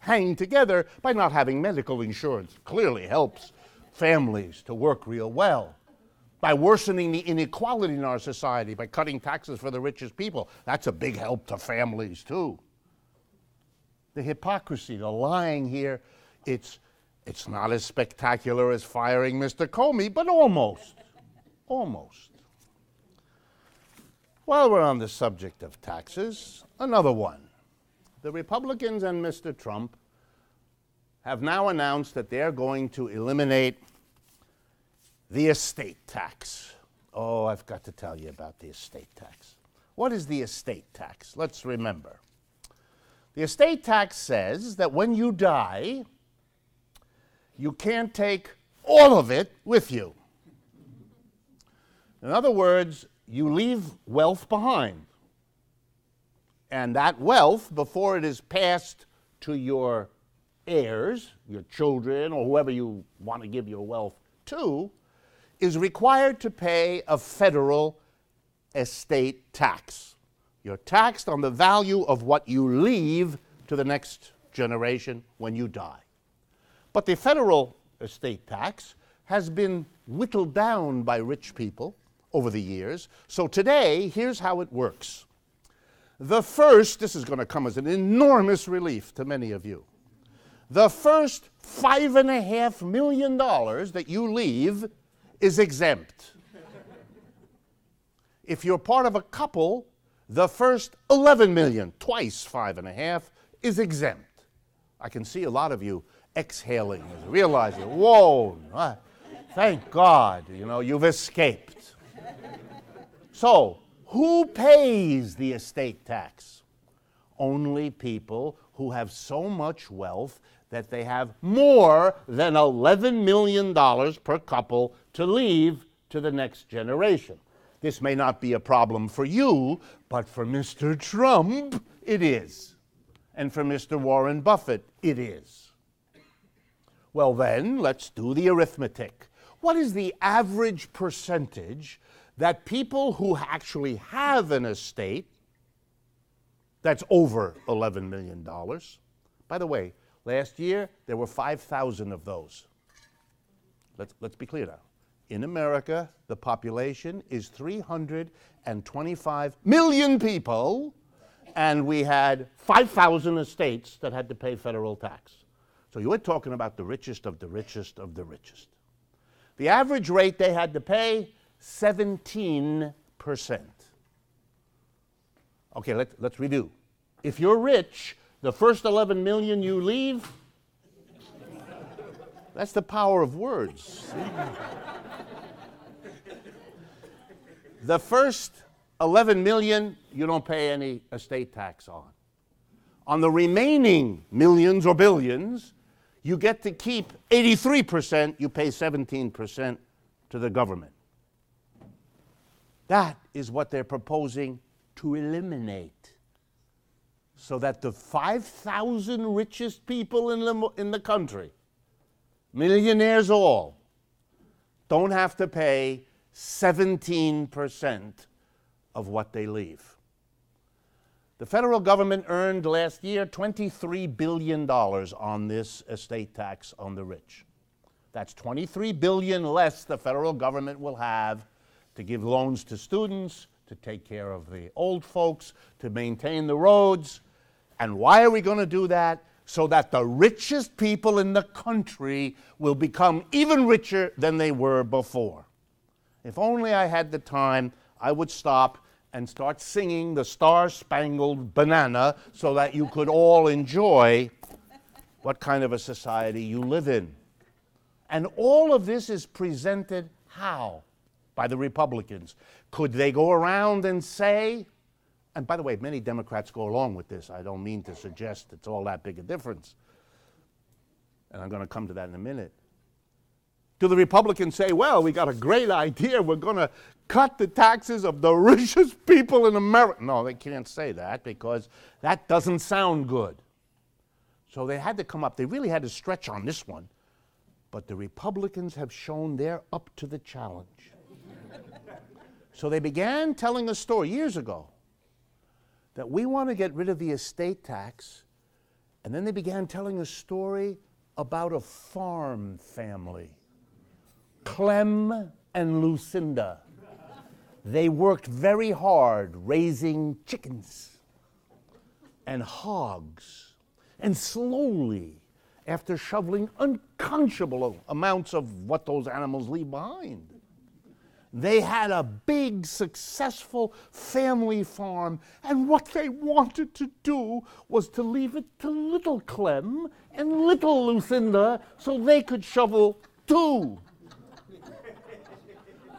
hang together by not having medical insurance. Clearly helps families to work real well. By worsening the inequality in our society, by cutting taxes for the richest people. That's a big help to families, too. The hypocrisy, the lying here, it's not as spectacular as firing Mr. Comey, but almost. Almost. While we're on the subject of taxes, another one. The Republicans and Mr. Trump have now announced that they're going to eliminate the estate tax. Oh, I've got to tell you about the estate tax. What is the estate tax? Let's remember. The estate tax says that when you die, you can't take all of it with you. In other words, you leave wealth behind. And that wealth, before it is passed to your heirs, your children, or whoever you want to give your wealth to, is required to pay a federal estate tax. You're taxed on the value of what you leave to the next generation when you die. But the federal estate tax has been whittled down by rich people over the years. So today, here's how it works. The first, this is going to come as an enormous relief to many of you. The first $5.5 million that you leave is exempt. If you're part of a couple, the first 11 million, twice 5.5, is exempt. I can see a lot of you exhaling, realizing, whoa, thank God, you've escaped. So, who pays the estate tax? Only people who have so much wealth that they have more than $11 million per couple to leave to the next generation. This may not be a problem for you, but for Mr. Trump, it is. And for Mr. Warren Buffett, it is. Well then, let's do the arithmetic. What is the average percentage that people who actually have an estate that's over $11 million, by the way, last year there were 5,000 of those. Let's be clear now. In America, the population is 325 million people, and we had 5,000 estates that had to pay federal tax. So you were talking about the richest of the richest of the richest. The average rate they had to pay, 17%. Okay, let's review. If you're rich, the first 11 million you leave, that's the power of words. The first 11 million you don't pay any estate tax on. On the remaining millions or billions, you get to keep 83%, you pay 17% to the government. That is what they're proposing to eliminate, so that the 5,000 richest people in the country, millionaires all, don't have to pay 17% of what they leave. The federal government earned last year $23 billion on this estate tax on the rich. That's $23 billion less the federal government will have to give loans to students, to take care of the old folks, to maintain the roads. And why are we going to do that? So that the richest people in the country will become even richer than they were before. If only I had the time, I would stop and start singing the Star-Spangled Banana so that you could all enjoy what kind of a society you live in. And all of this is presented how? By the Republicans. Could they go around and say, and by the way, many Democrats go along with this. I don't mean to suggest it's all that big a difference. And I'm going to come to that in a minute. Do the Republicans say, well, we got a great idea. We're going to cut the taxes of the richest people in America? No, they can't say that because that doesn't sound good. So they had to come up. They really had to stretch on this one. But the Republicans have shown they're up to the challenge. So they began telling a story years ago that we want to get rid of the estate tax. And then they began telling a story about a farm family. Clem and Lucinda. They worked very hard raising chickens and hogs. And slowly, after shoveling unconscionable amounts of what those animals leave behind, they had a big, successful family farm, and what they wanted to do was to leave it to little Clem and little Lucinda so they could shovel too.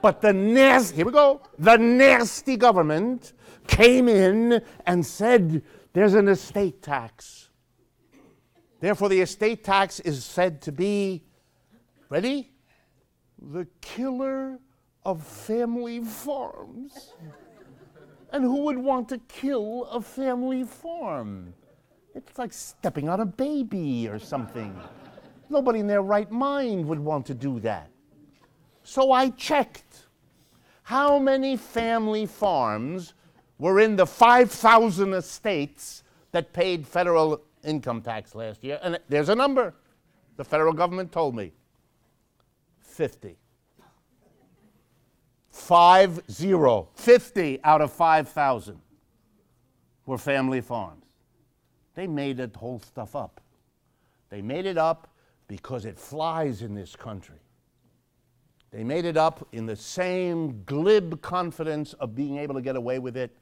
But the nasty government came in and said, there's an estate tax. Therefore, the estate tax is said to be, ready? The killer of family farms. And who would want to kill a family farm? It's like stepping on a baby or something. Nobody in their right mind would want to do that. So I checked how many family farms were in the 5,000 estates that paid federal income tax last year. And there's a number. The federal government told me. 50. 50 out of 5,000 were family farms. They made that whole stuff up. They made it up because it flies in this country. They made it up in the same glib confidence of being able to get away with it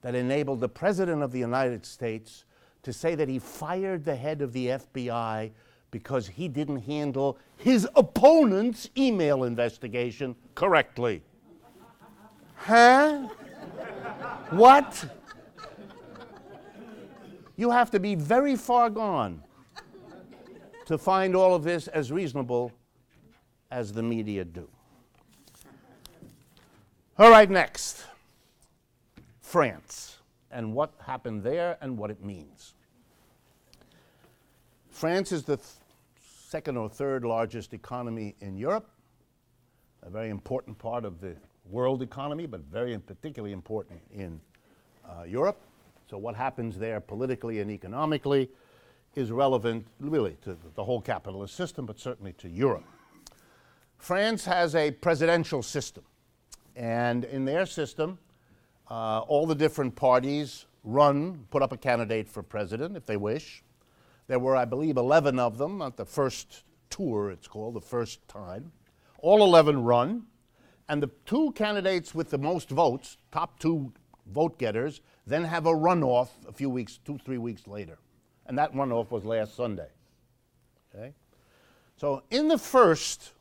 that enabled the President of the United States to say that he fired the head of the FBI because he didn't handle his opponent's email investigation correctly. Huh? What? You have to be very far gone to find all of this as reasonable as the media do. All right, next. France, and what happened there and what it means. France is the second or third largest economy in Europe, a very important part of the world economy, but very particularly important in Europe. So what happens there politically and economically is relevant really to the whole capitalist system, but certainly to Europe. France has a presidential system, and in their system, all the different parties put up a candidate for president if they wish. There were, I believe, 11 of them at the first tour, it's called, the first time. All 11 run, and the two candidates with the most votes, top two vote getters, then have a runoff a few weeks, 2-3 weeks later. And that runoff was last Sunday. Okay? So in the first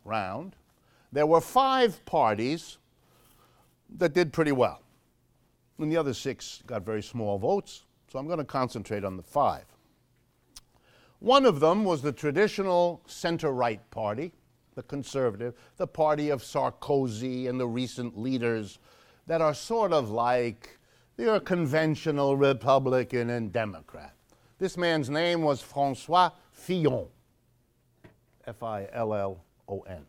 round, there were 5 parties that did pretty well. And the other 6 got very small votes, so I'm going to concentrate on the 5. One of them was the traditional center-right party, the conservative, the party of Sarkozy and the recent leaders that are sort of like your conventional Republican and Democrat. This man's name was François Fillon, F-I-L-L-O-N.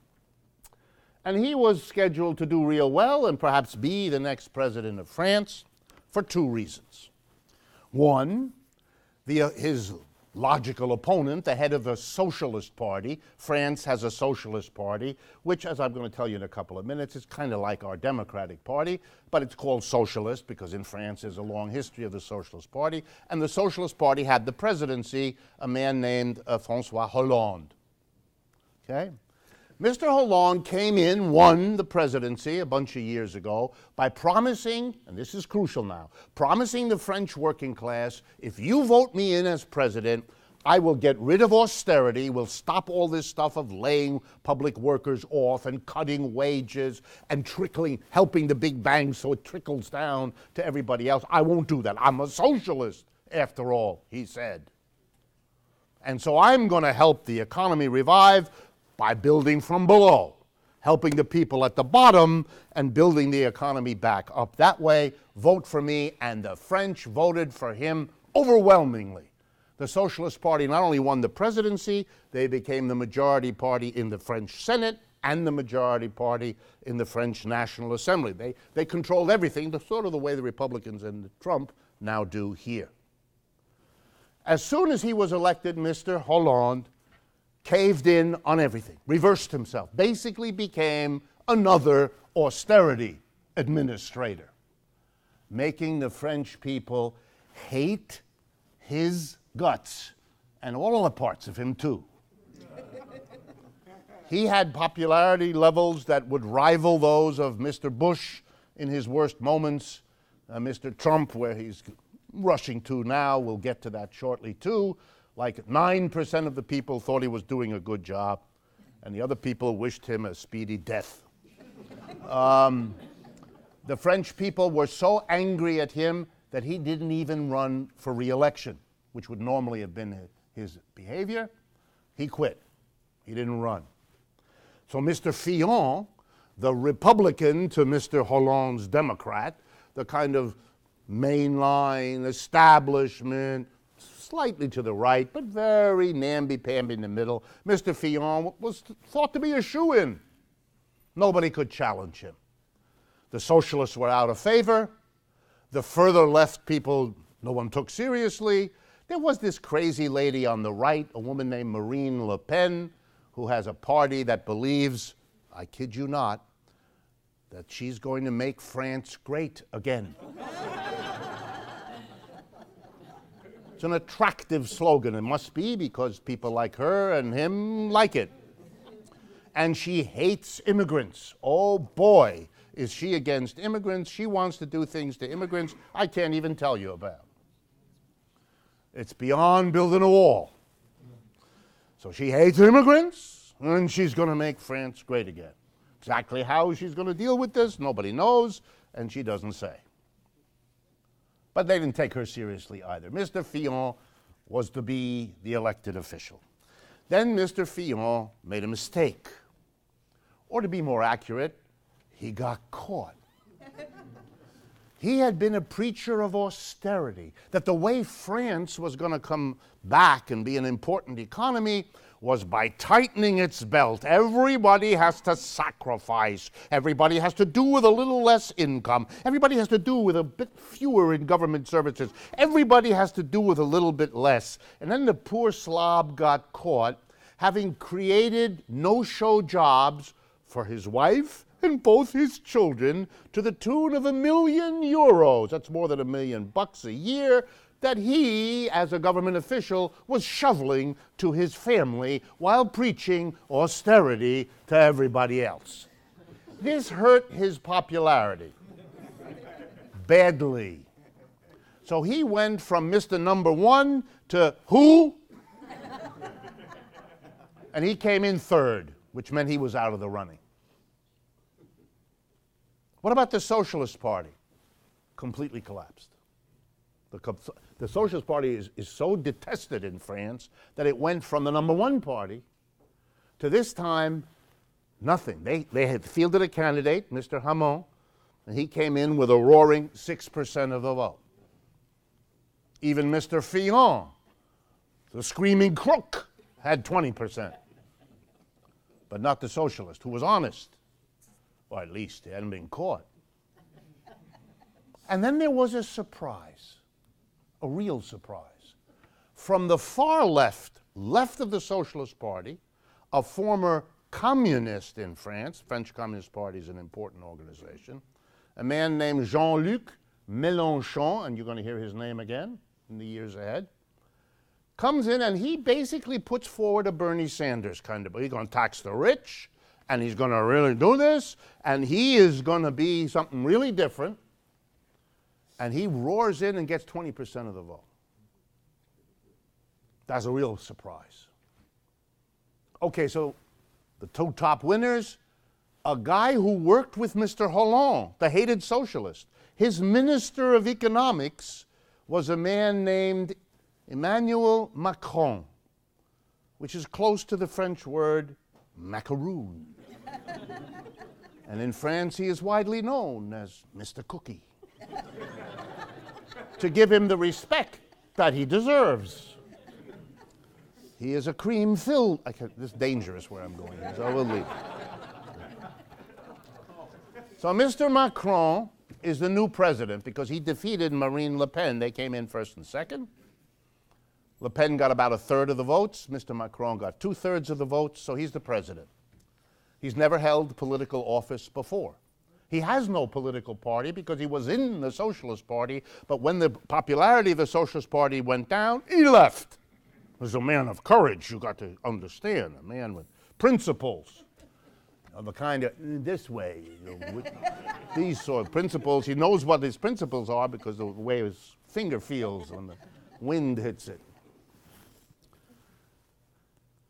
And he was scheduled to do real well and perhaps be the next president of France for 2 reasons. One, his logical opponent, the head of a socialist party. France has a socialist party, which, as I'm going to tell you in a couple of minutes, is kind of like our Democratic Party, but it's called socialist because in France there's a long history of the Socialist Party. And the Socialist Party had the presidency, a man named François Hollande. Okay? Mr. Hollande came in, won the presidency a bunch of years ago by promising, and this is crucial now, promising the French working class, if you vote me in as president, I will get rid of austerity, will stop all this stuff of laying public workers off and cutting wages and helping the big banks so it trickles down to everybody else. I won't do that. I'm a socialist, after all, he said. And so I'm going to help the economy revive by building from below, helping the people at the bottom and building the economy back up. That way, vote for me, and the French voted for him overwhelmingly. The Socialist Party not only won the presidency, they became the majority party in the French Senate and the majority party in the French National Assembly. They controlled everything, sort of the way the Republicans and Trump now do here. As soon as he was elected, Mr. Hollande caved in on everything, reversed himself, basically became another austerity administrator, making the French people hate his guts and all other parts of him too. He had popularity levels that would rival those of Mr. Bush in his worst moments, Mr. Trump, where he's rushing to now. We'll get to that shortly too. Like 9% of the people thought he was doing a good job, and the other people wished him a speedy death. The French people were so angry at him that he didn't even run for re-election, which would normally have been his behavior. He quit. He didn't run. So Mr. Fillon, the Republican to Mr. Hollande's Democrat, the kind of mainline establishment, slightly to the right, but very namby-pamby in the middle. Mr. Fillon was thought to be a shoo-in. Nobody could challenge him. The socialists were out of favor. The further left people, no one took seriously. There was this crazy lady on the right, a woman named Marine Le Pen, who has a party that believes, I kid you not, that she's going to make France great again. It's an attractive slogan. It must be because people like her and him like it. And she hates immigrants. Oh boy, is she against immigrants. She wants to do things to immigrants I can't even tell you about. It's beyond building a wall. So she hates immigrants, and she's going to make France great again. Exactly how she's going to deal with this, nobody knows, and she doesn't say. But they didn't take her seriously either. Mr. Fillon was to be the elected official. Then Mr. Fillon made a mistake. Or to be more accurate, he got caught. He had been a preacher of austerity, that the way France was going to come back and be an important economy was by tightening its belt. Everybody has to sacrifice. Everybody has to do with a little less income. Everybody has to do with a bit fewer in government services. Everybody has to do with a little bit less. And then the poor slob got caught having created no-show jobs for his wife and both his children to the tune of €1 million. That's more than $1 million a year that he, as a government official, was shoveling to his family while preaching austerity to everybody else. This hurt his popularity badly. So he went from Mr. Number One to who? And he came in third, which meant he was out of the running. What about the Socialist Party? Completely collapsed. The Socialist Party is so detested in France that it went from the number one party to this time, nothing. They had fielded a candidate, Mr. Hamon, and he came in with a roaring 6% of the vote. Even Mr. Fillon, the screaming crook, had 20%. But not the socialist, who was honest. Or at least he hadn't been caught. And then there was a surprise, a real surprise. From the far left of the Socialist Party, a former communist in France, French Communist Party is an important organization, a man named Jean-Luc Mélenchon, and you're going to hear his name again in the years ahead, comes in and he basically puts forward a Bernie Sanders kind of, he's going to tax the rich, and he's going to really do this, and he is going to be something really different, and he roars in and gets 20% of the vote. That's a real surprise. Okay, so the two top winners, a guy who worked with Mr. Hollande, the hated socialist. His Minister of Economics was a man named Emmanuel Macron, which is close to the French word macaroon. And in France, he is widely known as Mr. Cookie, to give him the respect that he deserves. He is a cream-filled... This is dangerous where I'm going here, so I will leave. So Mr. Macron is the new president because he defeated Marine Le Pen. They came in first and second. Le Pen got about a third of the votes. Mr. Macron got 2/3 of the votes, so he's the president. He's never held political office before. He has no political party because he was in the Socialist Party, but when the popularity of the Socialist Party went down, he left. He was a man of courage, you got to understand, a man with principles of a kind of, this way, with these sort of principles. He knows what his principles are because of the way his finger feels when the wind hits it.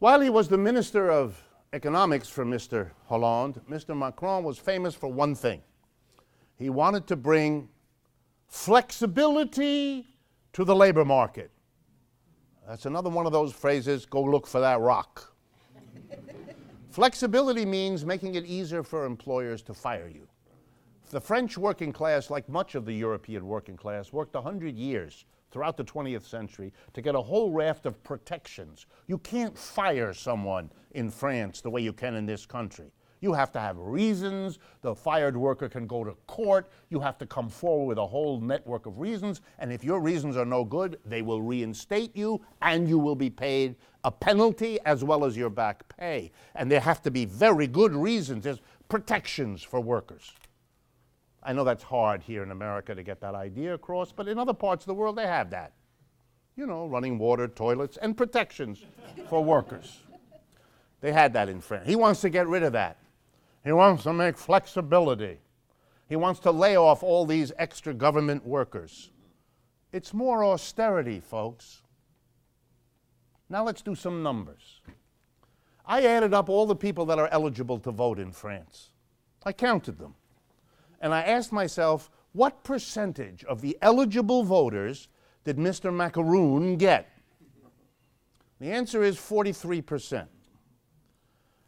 While he was the Minister of Economics for Mr. Hollande, Mr. Macron was famous for one thing. He wanted to bring flexibility to the labor market. That's another one of those phrases, go look for that rock. Flexibility means making it easier for employers to fire you. The French working class, like much of the European working class, worked 100 years throughout the 20th century to get a whole raft of protections. You can't fire someone in France the way you can in this country. You have to have reasons. The fired worker can go to court. You have to come forward with a whole network of reasons, and if your reasons are no good, they will reinstate you, and you will be paid a penalty as well as your back pay. And there have to be very good reasons. There's protections for workers. I know that's hard here in America to get that idea across, but in other parts of the world, they have that. You know, running water, toilets, and protections for workers. They had that in France. He wants to get rid of that. He wants to make flexibility. He wants to lay off all these extra government workers. It's more austerity, folks. Now let's do some numbers. I added up all the people that are eligible to vote in France. I counted them. And I asked myself, what percentage of the eligible voters did Mr. Macaroon get? The answer is 43%.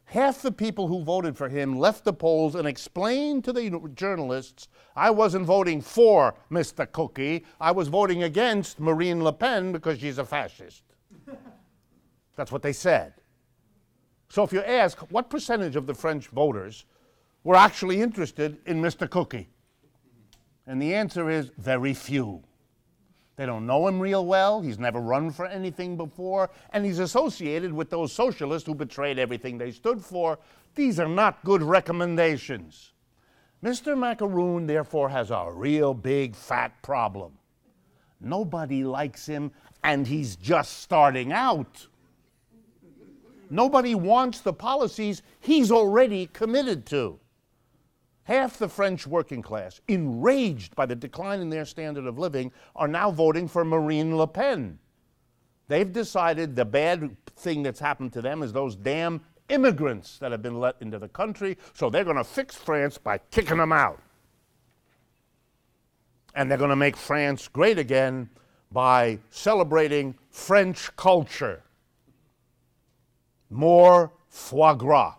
Half the people who voted for him left the polls and explained to the journalists, I wasn't voting for Mr. Cookie, I was voting against Marine Le Pen because she's a fascist. That's what they said. So if you ask, what percentage of the French voters were actually interested in Mr. Cookie? And the answer is very few. They don't know him real well, he's never run for anything before, and he's associated with those socialists who betrayed everything they stood for. These are not good recommendations. Mr. Macaroon, therefore, has a real big fat problem. Nobody likes him, and he's just starting out. Nobody wants the policies he's already committed to. Half the French working class, enraged by the decline in their standard of living, are now voting for Marine Le Pen. They've decided the bad thing that's happened to them is those damn immigrants that have been let into the country, so they're going to fix France by kicking them out. And they're going to make France great again by celebrating French culture. More foie gras.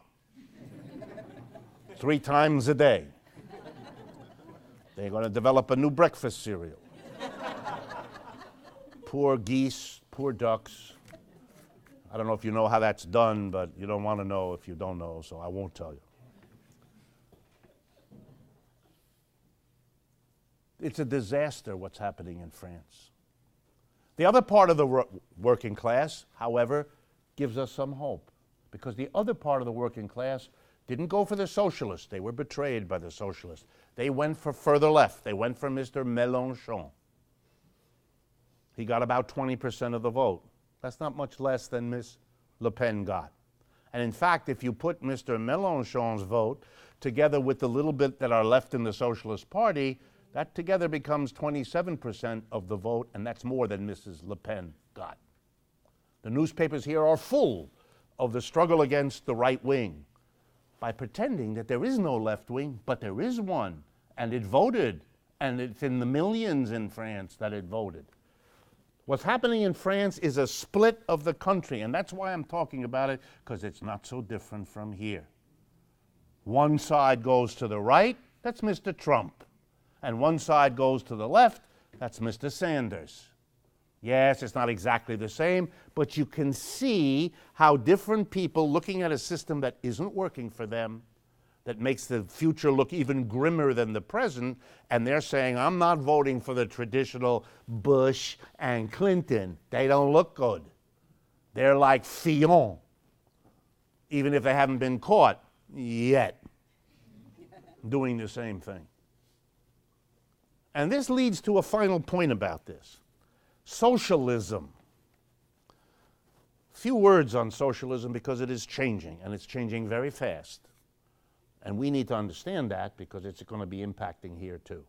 3 times a day. They're going to develop a new breakfast cereal. Poor geese, poor ducks. I don't know if you know how that's done, but you don't want to know if you don't know, so I won't tell you. It's a disaster what's happening in France. The other part of the working class, however, gives us some hope, because the other part of the working class didn't go for the socialists. They were betrayed by the socialists. They went for further left. They went for Mr. Mélenchon. He got about 20% of the vote. That's not much less than Ms. Le Pen got. And in fact, if you put Mr. Mélenchon's vote together with the little bit that are left in the Socialist Party, that together becomes 27% of the vote, and that's more than Mrs. Le Pen got. The newspapers here are full of the struggle against the right wing by pretending that there is no left wing, but there is one, and it voted, and it's in the millions in France that it voted. What's happening in France is a split of the country, and that's why I'm talking about it, because it's not so different from here. One side goes to the right, that's Mr. Trump, and one side goes to the left, that's Mr. Sanders. Yes, it's not exactly the same, but you can see how different people looking at a system that isn't working for them, that makes the future look even grimmer than the present, and they're saying, I'm not voting for the traditional Bush and Clinton. They don't look good. They're like Fillon, even if they haven't been caught yet doing the same thing. And this leads to a final point about this. Socialism. Few words on socialism because it is changing, and it's changing very fast. And we need to understand that because it's going to be impacting here too.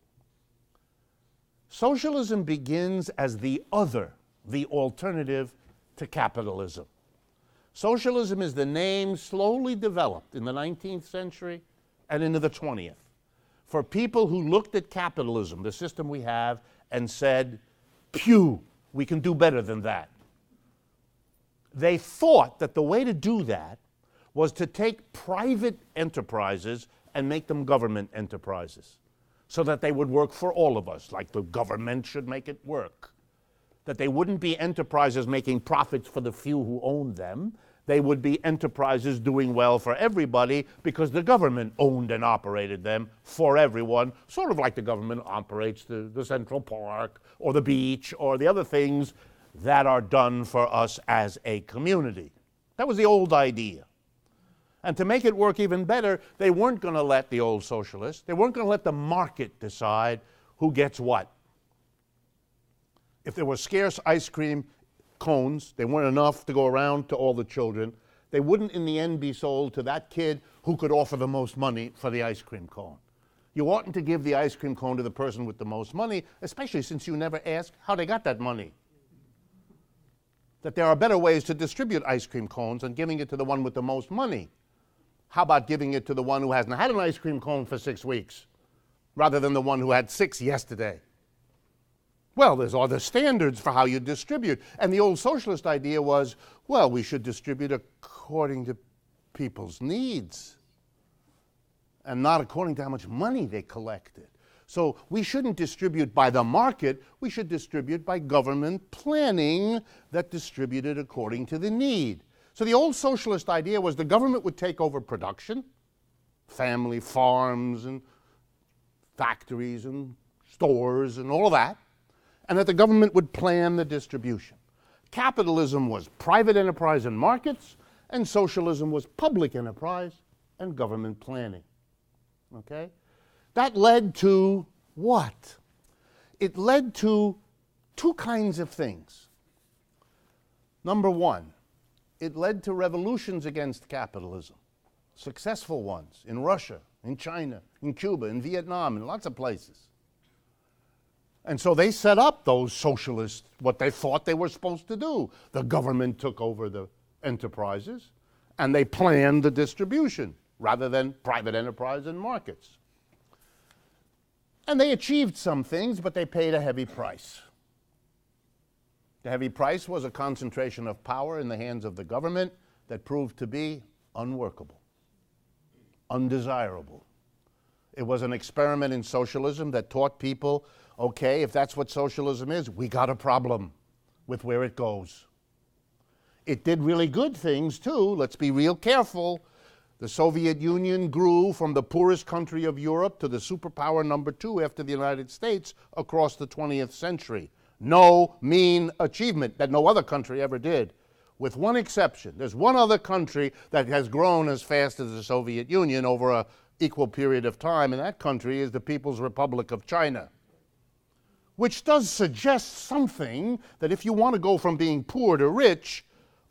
Socialism begins as the other, the alternative to capitalism. Socialism is the name slowly developed in the 19th century and into the 20th for people who looked at capitalism, the system we have, and said, "Pew, we can do better than that." They thought that the way to do that was to take private enterprises and make them government enterprises so that they would work for all of us, like the government should make it work. That they wouldn't be enterprises making profits for the few who owned them. They would be enterprises doing well for everybody because the government owned and operated them for everyone, sort of like the government operates the Central Park or the beach or the other things that are done for us as a community. That was the old idea. And to make it work even better, they weren't going to let the old socialists, they weren't going to let the market decide who gets what. If there were scarce ice cream cones, they weren't enough to go around to all the children, they wouldn't in the end be sold to that kid who could offer the most money for the ice cream cone. You oughtn't to give the ice cream cone to the person with the most money, especially since you never ask how they got that money. That there are better ways to distribute ice cream cones than giving it to the one with the most money. How about giving it to the one who hasn't had an ice cream cone for 6 weeks, rather than the one who had 6 yesterday? Well, there's all the standards for how you distribute. And the old socialist idea was, well, we should distribute according to people's needs and not according to how much money they collected. So we shouldn't distribute by the market, we should distribute by government planning that distributed according to the need. So the old socialist idea was the government would take over production, family farms and factories and stores and all that, and that the government would plan the distribution. Capitalism was private enterprise and markets, and socialism was public enterprise and government planning. Okay? That led to what? It led to 2 kinds of things. Number one, it led to revolutions against capitalism, successful ones in Russia, in China, in Cuba, in Vietnam, in lots of places. And so they set up those socialists, what they thought they were supposed to do. The government took over the enterprises, and they planned the distribution rather than private enterprise and markets. And they achieved some things, but they paid a heavy price. The heavy price was a concentration of power in the hands of the government that proved to be unworkable, undesirable. It was an experiment in socialism that taught people, okay, if that's what socialism is, we got a problem with where it goes. It did really good things too. Let's be real careful. The Soviet Union grew from the poorest country of Europe to the superpower number 2 after the United States across the 20th century. No mean achievement that no other country ever did, with one exception. There's one other country that has grown as fast as the Soviet Union over an equal period of time, and that country is the People's Republic of China, which does suggest something that if you want to go from being poor to rich,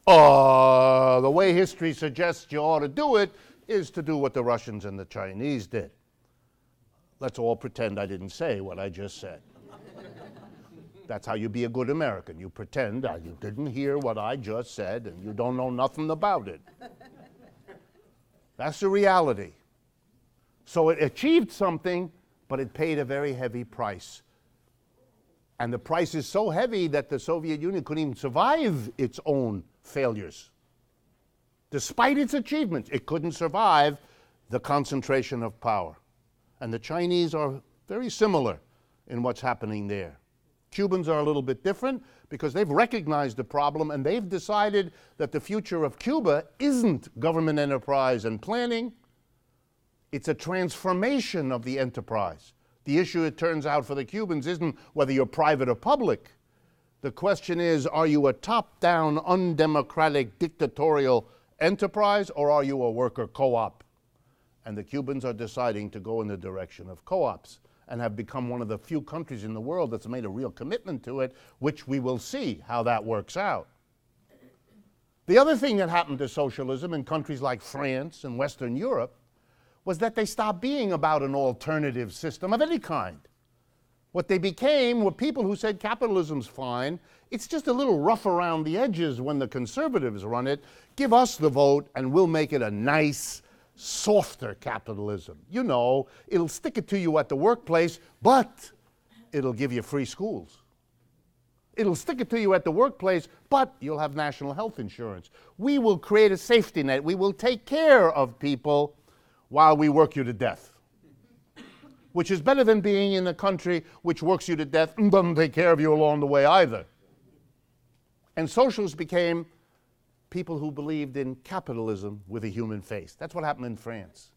the way history suggests you ought to do it is to do what the Russians and the Chinese did. Let's all pretend I didn't say what I just said. That's how you be a good American. You pretend you didn't hear what I just said and you don't know nothing about it. That's the reality. So it achieved something, but it paid a very heavy price. And the price is so heavy that the Soviet Union couldn't even survive its own failures. Despite its achievements, it couldn't survive the concentration of power. And the Chinese are very similar in what's happening there. Cubans are a little bit different because they've recognized the problem and they've decided that the future of Cuba isn't government enterprise and planning. It's a transformation of the enterprise. The issue, it turns out, for the Cubans isn't whether you're private or public. The question is, are you a top-down, undemocratic, dictatorial enterprise, or are you a worker co-op? And the Cubans are deciding to go in the direction of co-ops and have become one of the few countries in the world that's made a real commitment to it, which we will see how that works out. The other thing that happened to socialism in countries like France and Western Europe was that they stopped being about an alternative system of any kind. What they became were people who said capitalism's fine, it's just a little rough around the edges when the conservatives run it. Give us the vote and we'll make it a nice, softer capitalism. You know, it'll stick it to you at the workplace, but it'll give you free schools. It'll stick it to you at the workplace, but you'll have national health insurance. We will create a safety net. We will take care of people while we work you to death, which is better than being in a country which works you to death and doesn't take care of you along the way either. And socialists became people who believed in capitalism with a human face. That's what happened in France.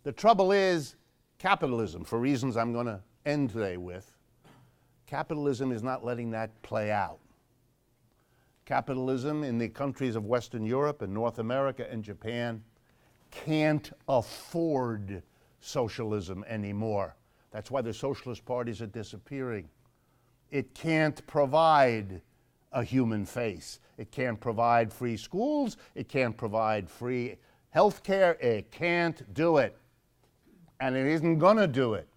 The trouble is, capitalism, for reasons I'm going to end today with, capitalism is not letting that play out. Capitalism in the countries of Western Europe and North America and Japan can't afford socialism anymore. That's why the socialist parties are disappearing. It can't provide a human face. It can't provide free schools. It can't provide free health care. It can't do it. And it isn't going to do it.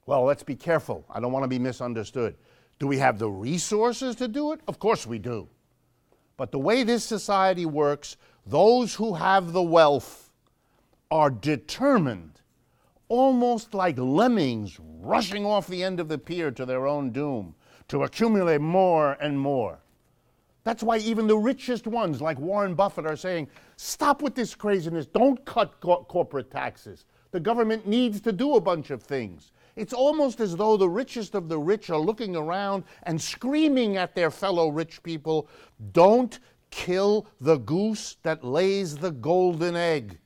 Well, let's be careful. I don't want to be misunderstood. Do we have the resources to do it? Of course we do. But the way this society works, those who have the wealth are determined, almost like lemmings rushing off the end of the pier to their own doom, to accumulate more and more. That's why even the richest ones, like Warren Buffett, are saying, stop with this craziness. Don't cut corporate taxes. The government needs to do a bunch of things. It's almost as though the richest of the rich are looking around and screaming at their fellow rich people, don't kill the goose that lays the golden egg.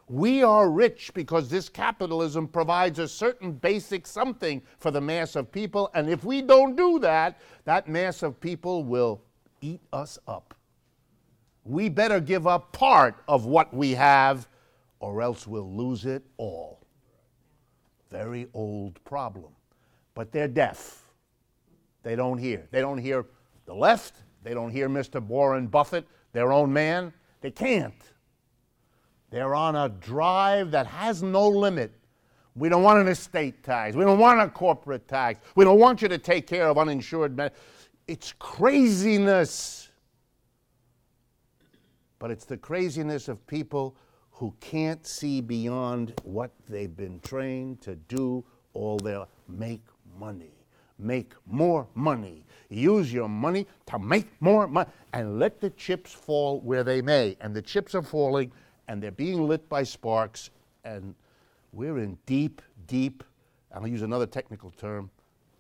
We are rich because this capitalism provides a certain basic something for the mass of people, and if we don't do that, that mass of people will eat us up. We better give up part of what we have, or else we'll lose it all. Very old problem. But they're deaf. They don't hear. They don't hear the left. They don't hear Mr. Warren Buffett, their own man. They can't. They're on a drive that has no limit. We don't want an estate tax. We don't want a corporate tax. We don't want you to take care of uninsured men. It's craziness. But it's the craziness of people who can't see beyond what they've been trained to do all their make money. Make more money. Use your money to make more money. And let the chips fall where they may. And the chips are falling, and they're being lit by sparks, and we're in deep, deep, I'll use another technical term,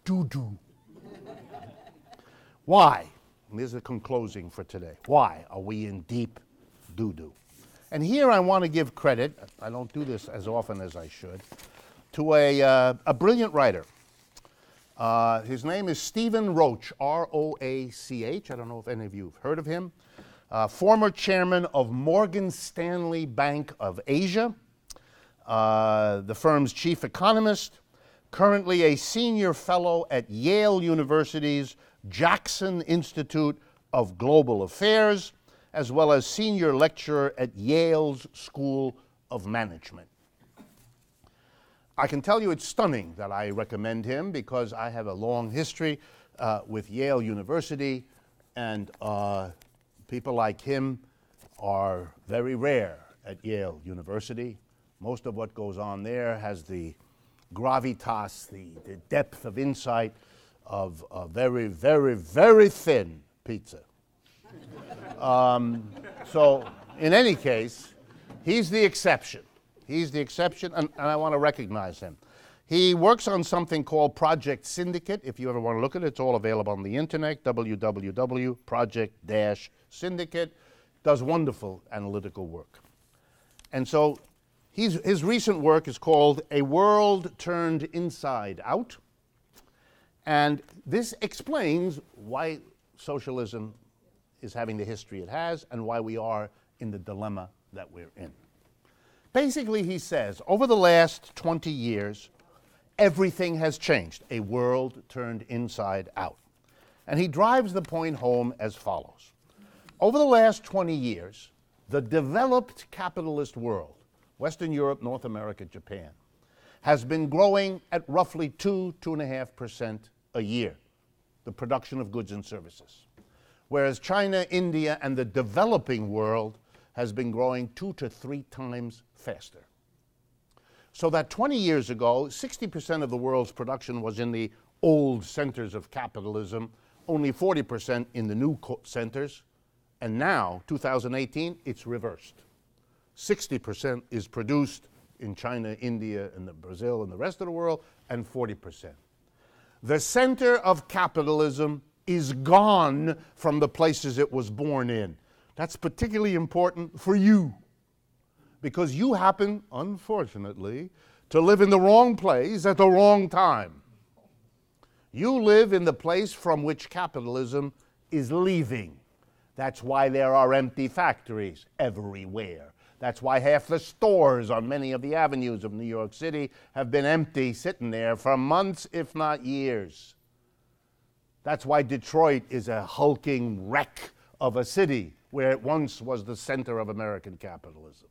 doo-doo. Why? And here's the closing for today. Why are we in deep doo-doo? And here I want to give credit, I don't do this as often as I should, to a brilliant writer. His name is Stephen Roach, R-O-A-C-H. I don't know if any of you have heard of him. Former chairman of Morgan Stanley Bank of Asia, the firm's chief economist, currently a senior fellow at Yale University's Jackson Institute of Global Affairs, as well as senior lecturer at Yale's School of Management. I can tell you it's stunning that I recommend him because I have a long history with Yale University, and people like him are very rare at Yale University. Most of what goes on there has the gravitas, the depth of insight of a very, very, very thin pizza. So in any case, he's the exception. He's the exception, and I want to recognize him. He works on something called Project Syndicate. If you ever want to look at it, it's all available on the internet, www.project-syndicate. Does wonderful analytical work. And so his recent work is called A World Turned Inside Out. And this explains why socialism is having the history it has and why we are in the dilemma that we're in. Basically, he says, over the last 20 years, everything has changed. A world turned inside out. And he drives the point home as follows. Over the last 20 years, the developed capitalist world, Western Europe, North America, Japan, has been growing at roughly 2.5% a year, the production of goods and services. Whereas China, India, and the developing world has been growing 2 to 3 times faster. So that 20 years ago, 60% of the world's production was in the old centers of capitalism, only 40% in the new centers, and now, 2018, it's reversed. 60% is produced in China, India, and Brazil, and the rest of the world, and 40%. The center of capitalism is gone from the places it was born in. That's particularly important for you, because you happen, unfortunately, to live in the wrong place at the wrong time. You live in the place from which capitalism is leaving. That's why there are empty factories everywhere. That's why half the stores on many of the avenues of New York City have been empty, sitting there for months, if not years. That's why Detroit is a hulking wreck of a city where it once was the center of American capitalism.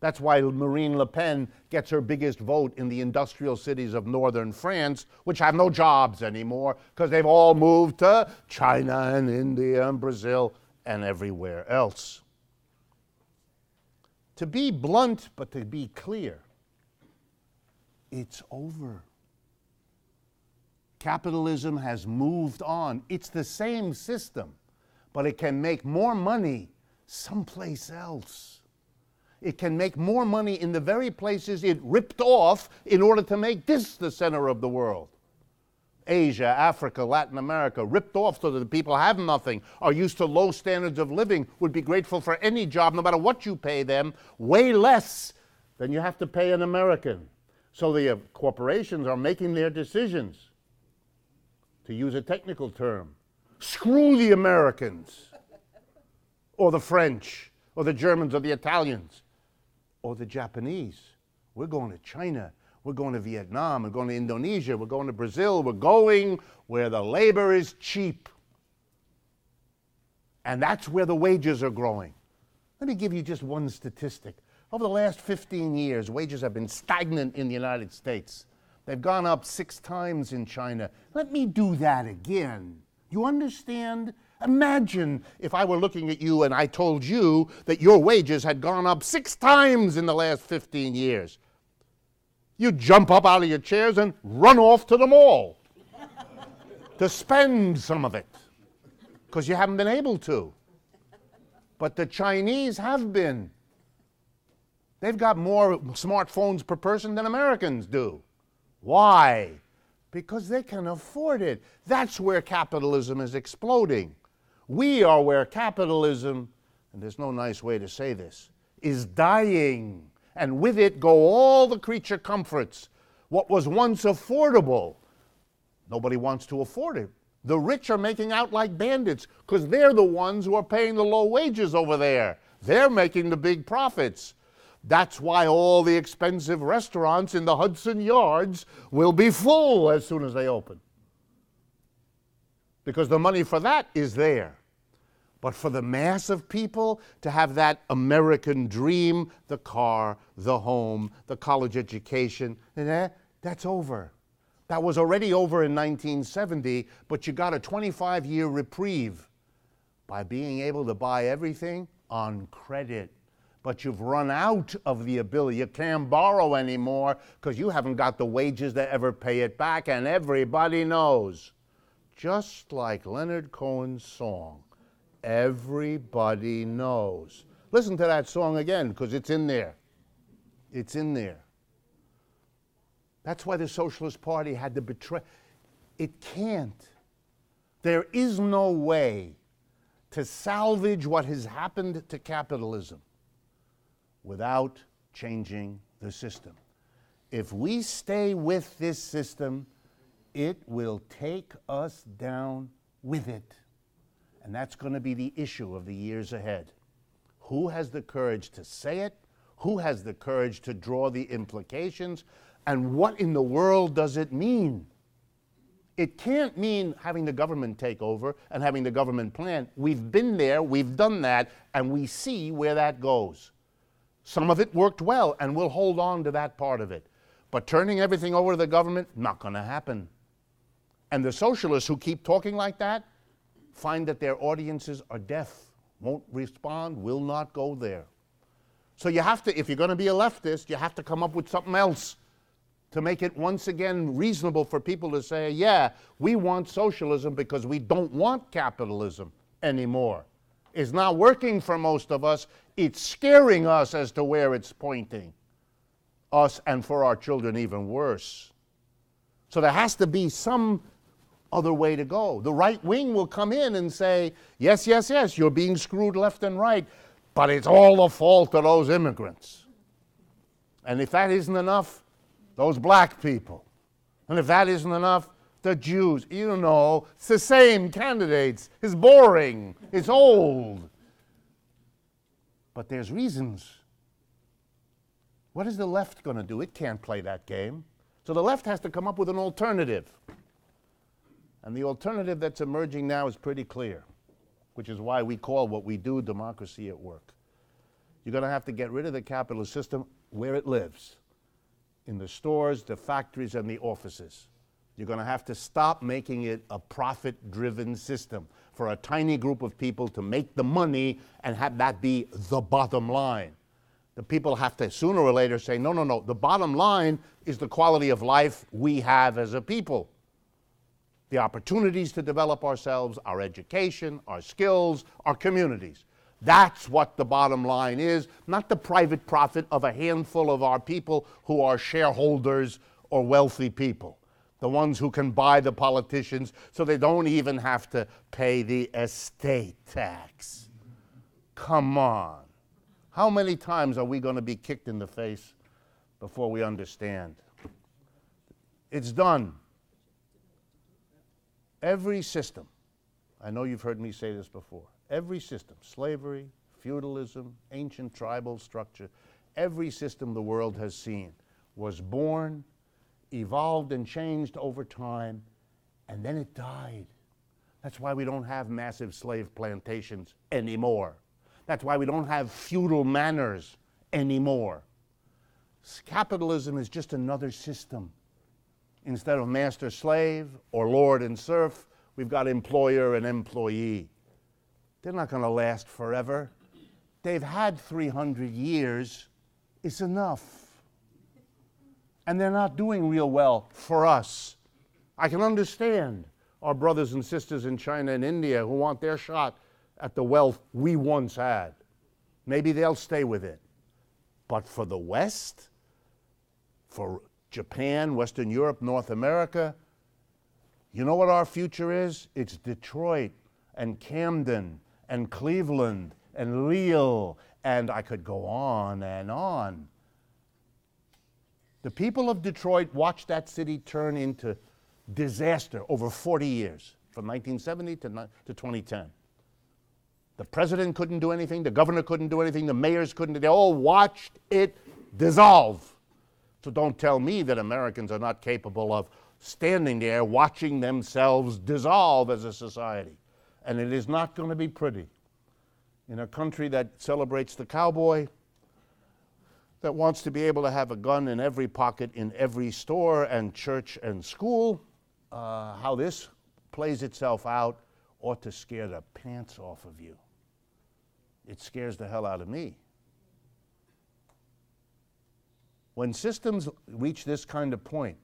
That's why Marine Le Pen gets her biggest vote in the industrial cities of northern France, which have no jobs anymore because they've all moved to China and India and Brazil and everywhere else. To be blunt, but to be clear, it's over. Capitalism has moved on. It's the same system, but it can make more money someplace else. It can make more money in the very places it ripped off in order to make this the center of the world. Asia, Africa, Latin America, ripped off so that the people have nothing, are used to low standards of living, would be grateful for any job, no matter what you pay them, way less than you have to pay an American. So the corporations are making their decisions. To use a technical term, screw the Americans, or the French, or the Germans, or the Italians, or the Japanese. We're going to China. We're going to Vietnam. We're going to Indonesia. We're going to Brazil. We're going where the labor is cheap. And that's where the wages are growing. Let me give you just one statistic. Over the last 15 years, wages have been stagnant in the United States. They've gone up 6 times in China. Let me do that again. You understand? Imagine if I were looking at you and I told you that your wages had gone up 6 times in the last 15 years. You'd jump up out of your chairs and run off to the mall to spend some of it, because you haven't been able to. But the Chinese have been. They've got more smartphones per person than Americans do. Why? Because they can afford it. That's where capitalism is exploding. We are where capitalism, and there's no nice way to say this, is dying. And with it go all the creature comforts. What was once affordable, nobody wants to afford it. The rich are making out like bandits because they're the ones who are paying the low wages over there. They're making the big profits. That's why all the expensive restaurants in the Hudson Yards will be full as soon as they open, because the money for that is there. But for the mass of people to have that American dream, the car, the home, the college education, that's over. That was already over in 1970, but you got a 25-year reprieve by being able to buy everything on credit. But you've run out of the ability. You can't borrow anymore because you haven't got the wages to ever pay it back, and everybody knows. Just like Leonard Cohen's song, everybody knows. Listen to that song again, because it's in there. It's in there. That's why the Socialist Party had to betray. It can't. There is no way to salvage what has happened to capitalism without changing the system. If we stay with this system, it will take us down with it. And that's going to be the issue of the years ahead. Who has the courage to say it? Who has the courage to draw the implications? And what in the world does it mean? It can't mean having the government take over and having the government plan. We've been there, we've done that, and we see where that goes. Some of it worked well, and we'll hold on to that part of it. But turning everything over to the government, not going to happen. And the socialists who keep talking like that find that their audiences are deaf, won't respond, will not go there. So you have to, if you're going to be a leftist, you have to come up with something else to make it once again reasonable for people to say, yeah, we want socialism because we don't want capitalism anymore. It's not working for most of us. It's scaring us as to where it's pointing. Us, and for our children even worse. So there has to be some other way to go. The right wing will come in and say, yes, yes, yes, you're being screwed left and right, but it's all the fault of those immigrants. And if that isn't enough, those black people. And if that isn't enough, the Jews. You don't know, it's the same candidates. It's boring. It's old. But there's reasons. What is the left going to do? It can't play that game. So the left has to come up with an alternative. And the alternative that's emerging now is pretty clear, which is why we call what we do democracy at work. You're going to have to get rid of the capitalist system where it lives, in the stores, the factories, and the offices. You're going to have to stop making it a profit-driven system for a tiny group of people to make the money and have that be the bottom line. The people have to sooner or later say, no, no, no, the bottom line is the quality of life we have as a people. The opportunities to develop ourselves, our education, our skills, our communities. That's what the bottom line is, not the private profit of a handful of our people who are shareholders or wealthy people. The ones who can buy the politicians so they don't even have to pay the estate tax. Come on. How many times are we going to be kicked in the face before we understand? It's done. Every system, I know you've heard me say this before, every system, slavery, feudalism, ancient tribal structure, every system the world has seen was born, evolved and changed over time, and then it died. That's why we don't have massive slave plantations anymore. That's why we don't have feudal manners anymore. Capitalism is just another system. Instead of master-slave or lord and serf, we've got employer and employee. They're not going to last forever. They've had 300 years. It's enough. And they're not doing real well for us. I can understand our brothers and sisters in China and India who want their shot at the wealth we once had. Maybe they'll stay with it. But for the West, for Japan, Western Europe, North America, you know what our future is? It's Detroit and Camden and Cleveland and Lille, and I could go on and on. The people of Detroit watched that city turn into disaster over 40 years, from 1970 to 2010. The president couldn't do anything, the governor couldn't do anything, the mayors couldn't, they all watched it dissolve. So don't tell me that Americans are not capable of standing there watching themselves dissolve as a society. And it is not going to be pretty. In a country that celebrates the cowboy, that wants to be able to have a gun in every pocket, in every store and church and school, how this plays itself out ought to scare the pants off of you. It scares the hell out of me. When systems reach this kind of point,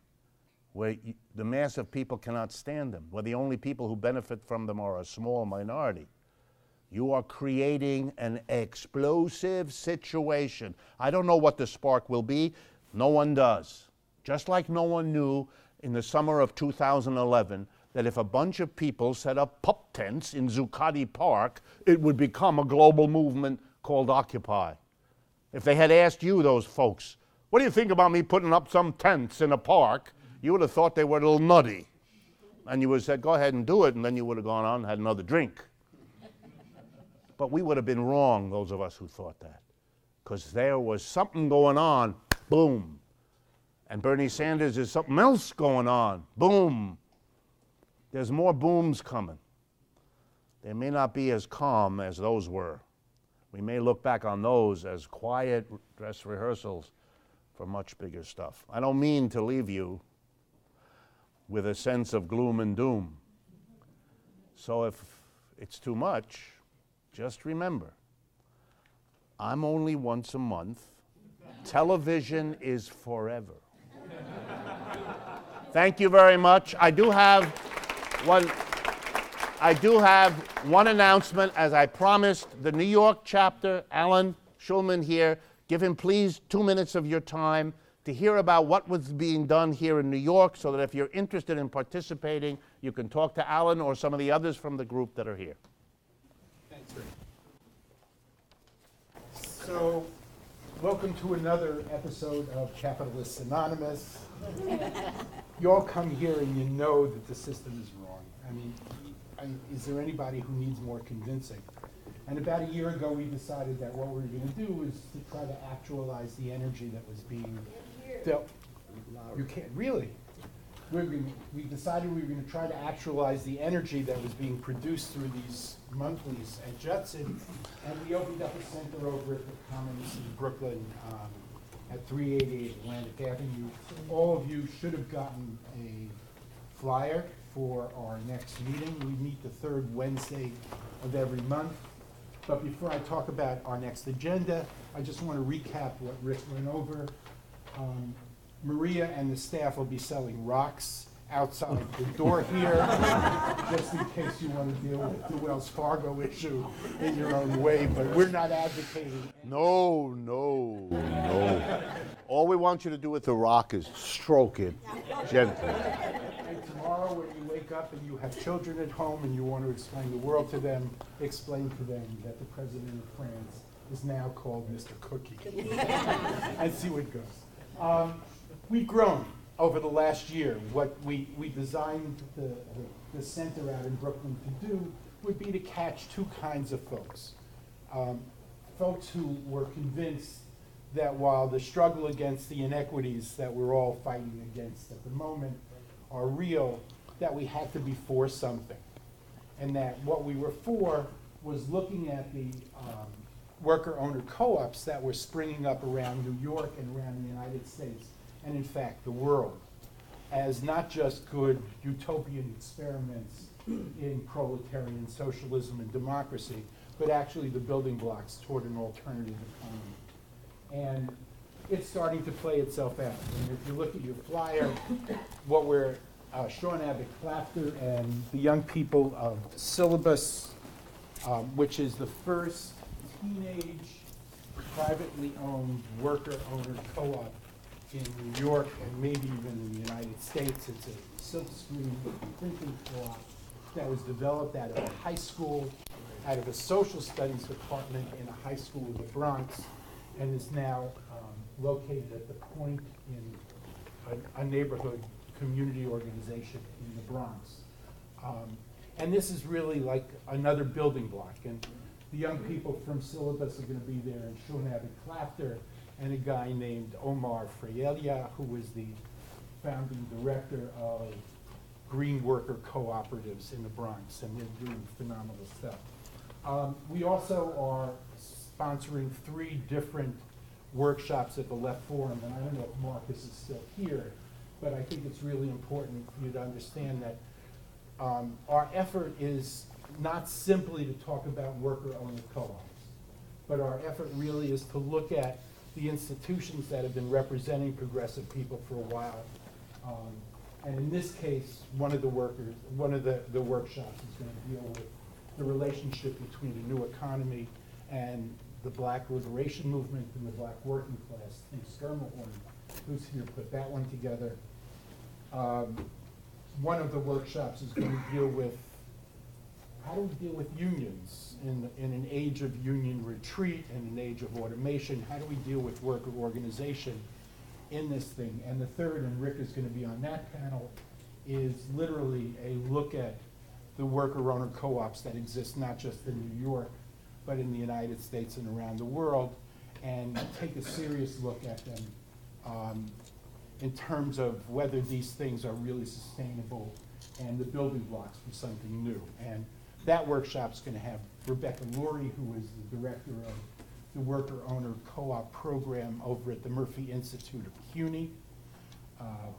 where the mass of people cannot stand them, where the only people who benefit from them are a small minority, you are creating an explosive situation. I don't know what the spark will be. No one does. Just like no one knew in the summer of 2011 that if a bunch of people set up pup tents in Zuccotti Park, it would become a global movement called Occupy. If they had asked you, those folks, what do you think about me putting up some tents in a park? You would have thought they were a little nutty. And you would have said, go ahead and do it, and then you would have gone on and had another drink. But we would have been wrong, those of us who thought that, because there was something going on, boom. And Bernie Sanders is something else going on, boom. There's more booms coming. They may not be as calm as those were. We may look back on those as quiet dress rehearsals for much bigger stuff. I don't mean to leave you with a sense of gloom and doom. So if it's too much, just remember, I'm only once a month. Television is forever. Thank you very much. I do have one announcement, as I promised. The New York chapter, Alan Schulman here, give him please 2 minutes of your time to hear about what was being done here in New York, so that if you're interested in participating, you can talk to Alan or some of the others from the group that are here. Thanks, Rick. So, welcome to another episode of Capitalists Anonymous. You all come here and you know that the system is wrong. I mean, is there anybody who needs more convincing? And about a year ago, we decided that what we were going to do was to try to actualize the energy that was being built. You can't, really? We decided we were going to try to actualize the energy that was being produced through these monthlies at Judson, and we opened up a center over at the Commons in Brooklyn at 388 Atlantic Avenue. All of you should have gotten a flyer for our next meeting. We meet the third Wednesday of every month. But before I talk about our next agenda, I just want to recap what Rick went over. Maria and the staff will be selling rocks outside the door here, just in case you want to deal with the Wells Fargo issue in your own way, but we're not advocating. No. All we want you to do with the rock is stroke it gently. And tomorrow when you wake up and you have children at home and you want to explain the world to them, explain to them that the president of France is now called Mr. Cookie. And see what goes. We've grown over the last year. What we designed the center out in Brooklyn to do would be to catch two kinds of folks. Folks who were convinced that while the struggle against the inequities that we're all fighting against at the moment are real, that we had to be for something. And that what we were for was looking at the worker-owner co-ops that were springing up around New York and around the United States, and in fact the world, as not just good utopian experiments in proletarian socialism and democracy, but actually the building blocks toward an alternative economy. And it's starting to play itself out. And if you look at your flyer, what we're, Sean Abbott Clapter and the young people of Syllabus, which is the first teenage, privately owned worker-owner co-op in New York and maybe even in the United States. It's a silkscreen printing co-op that was developed out of a high school, out of a social studies department in a high school in the Bronx, and is now located at the Point in a neighborhood community organization in the Bronx. And this is really like another building block. And the young people from Syllabus are going to be there, and Sean Abbott Clapter, and a guy named Omar Freyelia, who was the founding director of green worker cooperatives in the Bronx, and they're doing phenomenal stuff. We also are sponsoring 3 different workshops at the Left Forum, and I don't know if Marcus is still here, but I think it's really important for you to understand that our effort is not simply to talk about worker-owner co-ops, but our effort really is to look at the institutions that have been representing progressive people for a while. And in this case, one of the workshops is going to deal with the relationship between the new economy and the Black liberation movement and the Black working class. I think Skirmahorn, who's here, put that one together. One of the workshops is going to deal with how do we deal with unions in an age of union retreat and an age of automation? How do we deal with worker organization in this thing? And the third, and Rick is going to be on that panel, is literally a look at the worker-owner co-ops that exist not just in New York, but in the United States and around the world, and take a serious look at them in terms of whether these things are really sustainable and the building blocks for something new. And that workshop's going to have Rebecca Lurie, who is the director of the worker-owner co-op program over at the Murphy Institute of CUNY,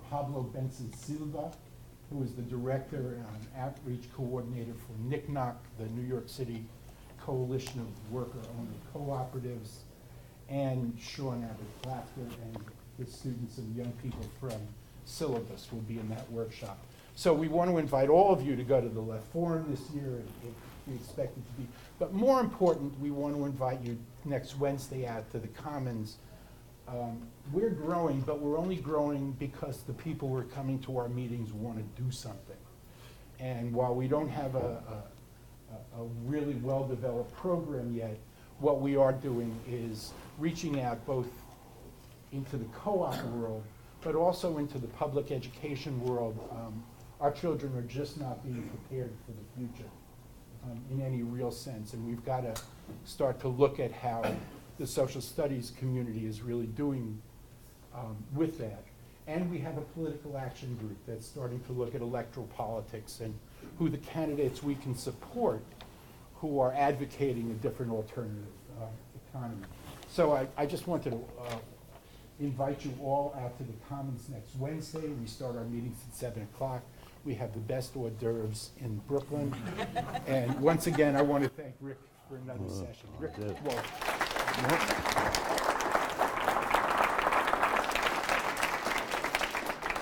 Pablo Benson Silva, who is the director and outreach coordinator for NICNOC, the New York City Coalition of Worker-Owner Cooperatives, and Sean Abbott Clapter and the students and young people from Syllabus will be in that workshop. So we want to invite all of you to go to the Left Forum this year, if we expect it to be. But more important, we want to invite you next Wednesday out to the Commons. We're growing, but we're only growing because the people who are coming to our meetings want to do something. And while we don't have a really well-developed program yet, what we are doing is reaching out both into the co-op world, but also into the public education world. Our children are just not being prepared for the future in any real sense, and we've got to start to look at how the social studies community is really doing with that. And we have a political action group that's starting to look at electoral politics and who the candidates we can support who are advocating a different alternative economy. So I just wanted to invite you all out to the Commons next Wednesday. We start our meetings at 7 o'clock. We have the best hors d'oeuvres in Brooklyn. And once again, I want to thank Rick for another session. Rick Wolff.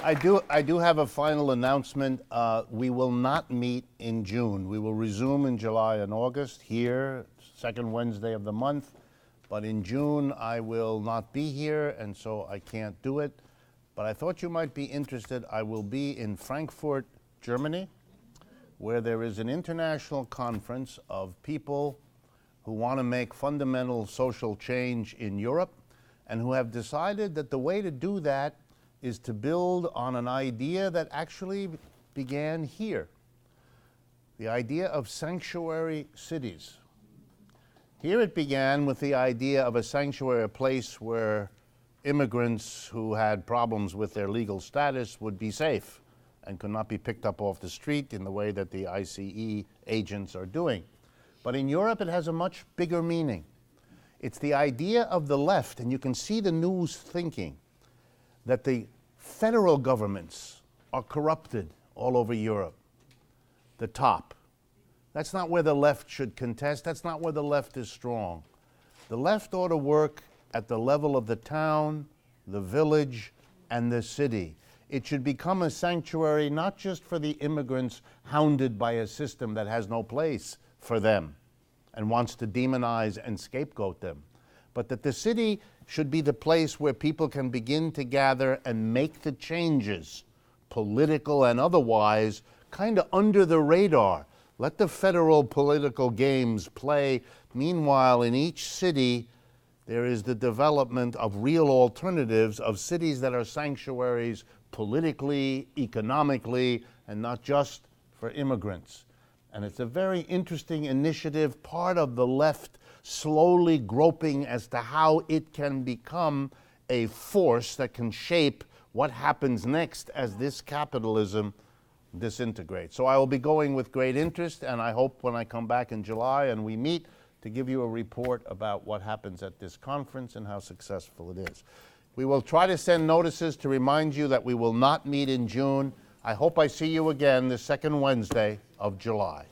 I do have a final announcement. We will not meet in June. We will resume in July and August here, second Wednesday of the month. But in June, I will not be here, and so I can't do it. But I thought you might be interested. I will be in Frankfurt, Germany, where there is an international conference of people who want to make fundamental social change in Europe and who have decided that the way to do that is to build on an idea that actually began here, the idea of sanctuary cities. Here it began with the idea of a sanctuary, a place where immigrants who had problems with their legal status would be safe and could not be picked up off the street in the way that the ICE agents are doing. But in Europe, it has a much bigger meaning. It's the idea of the left, and you can see the news thinking that the federal governments are corrupted all over Europe. The top. That's not where the left should contest. That's not where the left is strong. The left ought to work at the level of the town, the village, and the city. It should become a sanctuary not just for the immigrants hounded by a system that has no place for them and wants to demonize and scapegoat them, but that the city should be the place where people can begin to gather and make the changes, political and otherwise, kind of under the radar. Let the federal political games play. Meanwhile, in each city, there is the development of real alternatives of cities that are sanctuaries politically, economically, and not just for immigrants. And it's a very interesting initiative, part of the left slowly groping as to how it can become a force that can shape what happens next as this capitalism disintegrates. So I will be going with great interest, and I hope when I come back in July and we meet to give you a report about what happens at this conference and how successful it is. We will try to send notices to remind you that we will not meet in June. I hope I see you again the second Wednesday of July.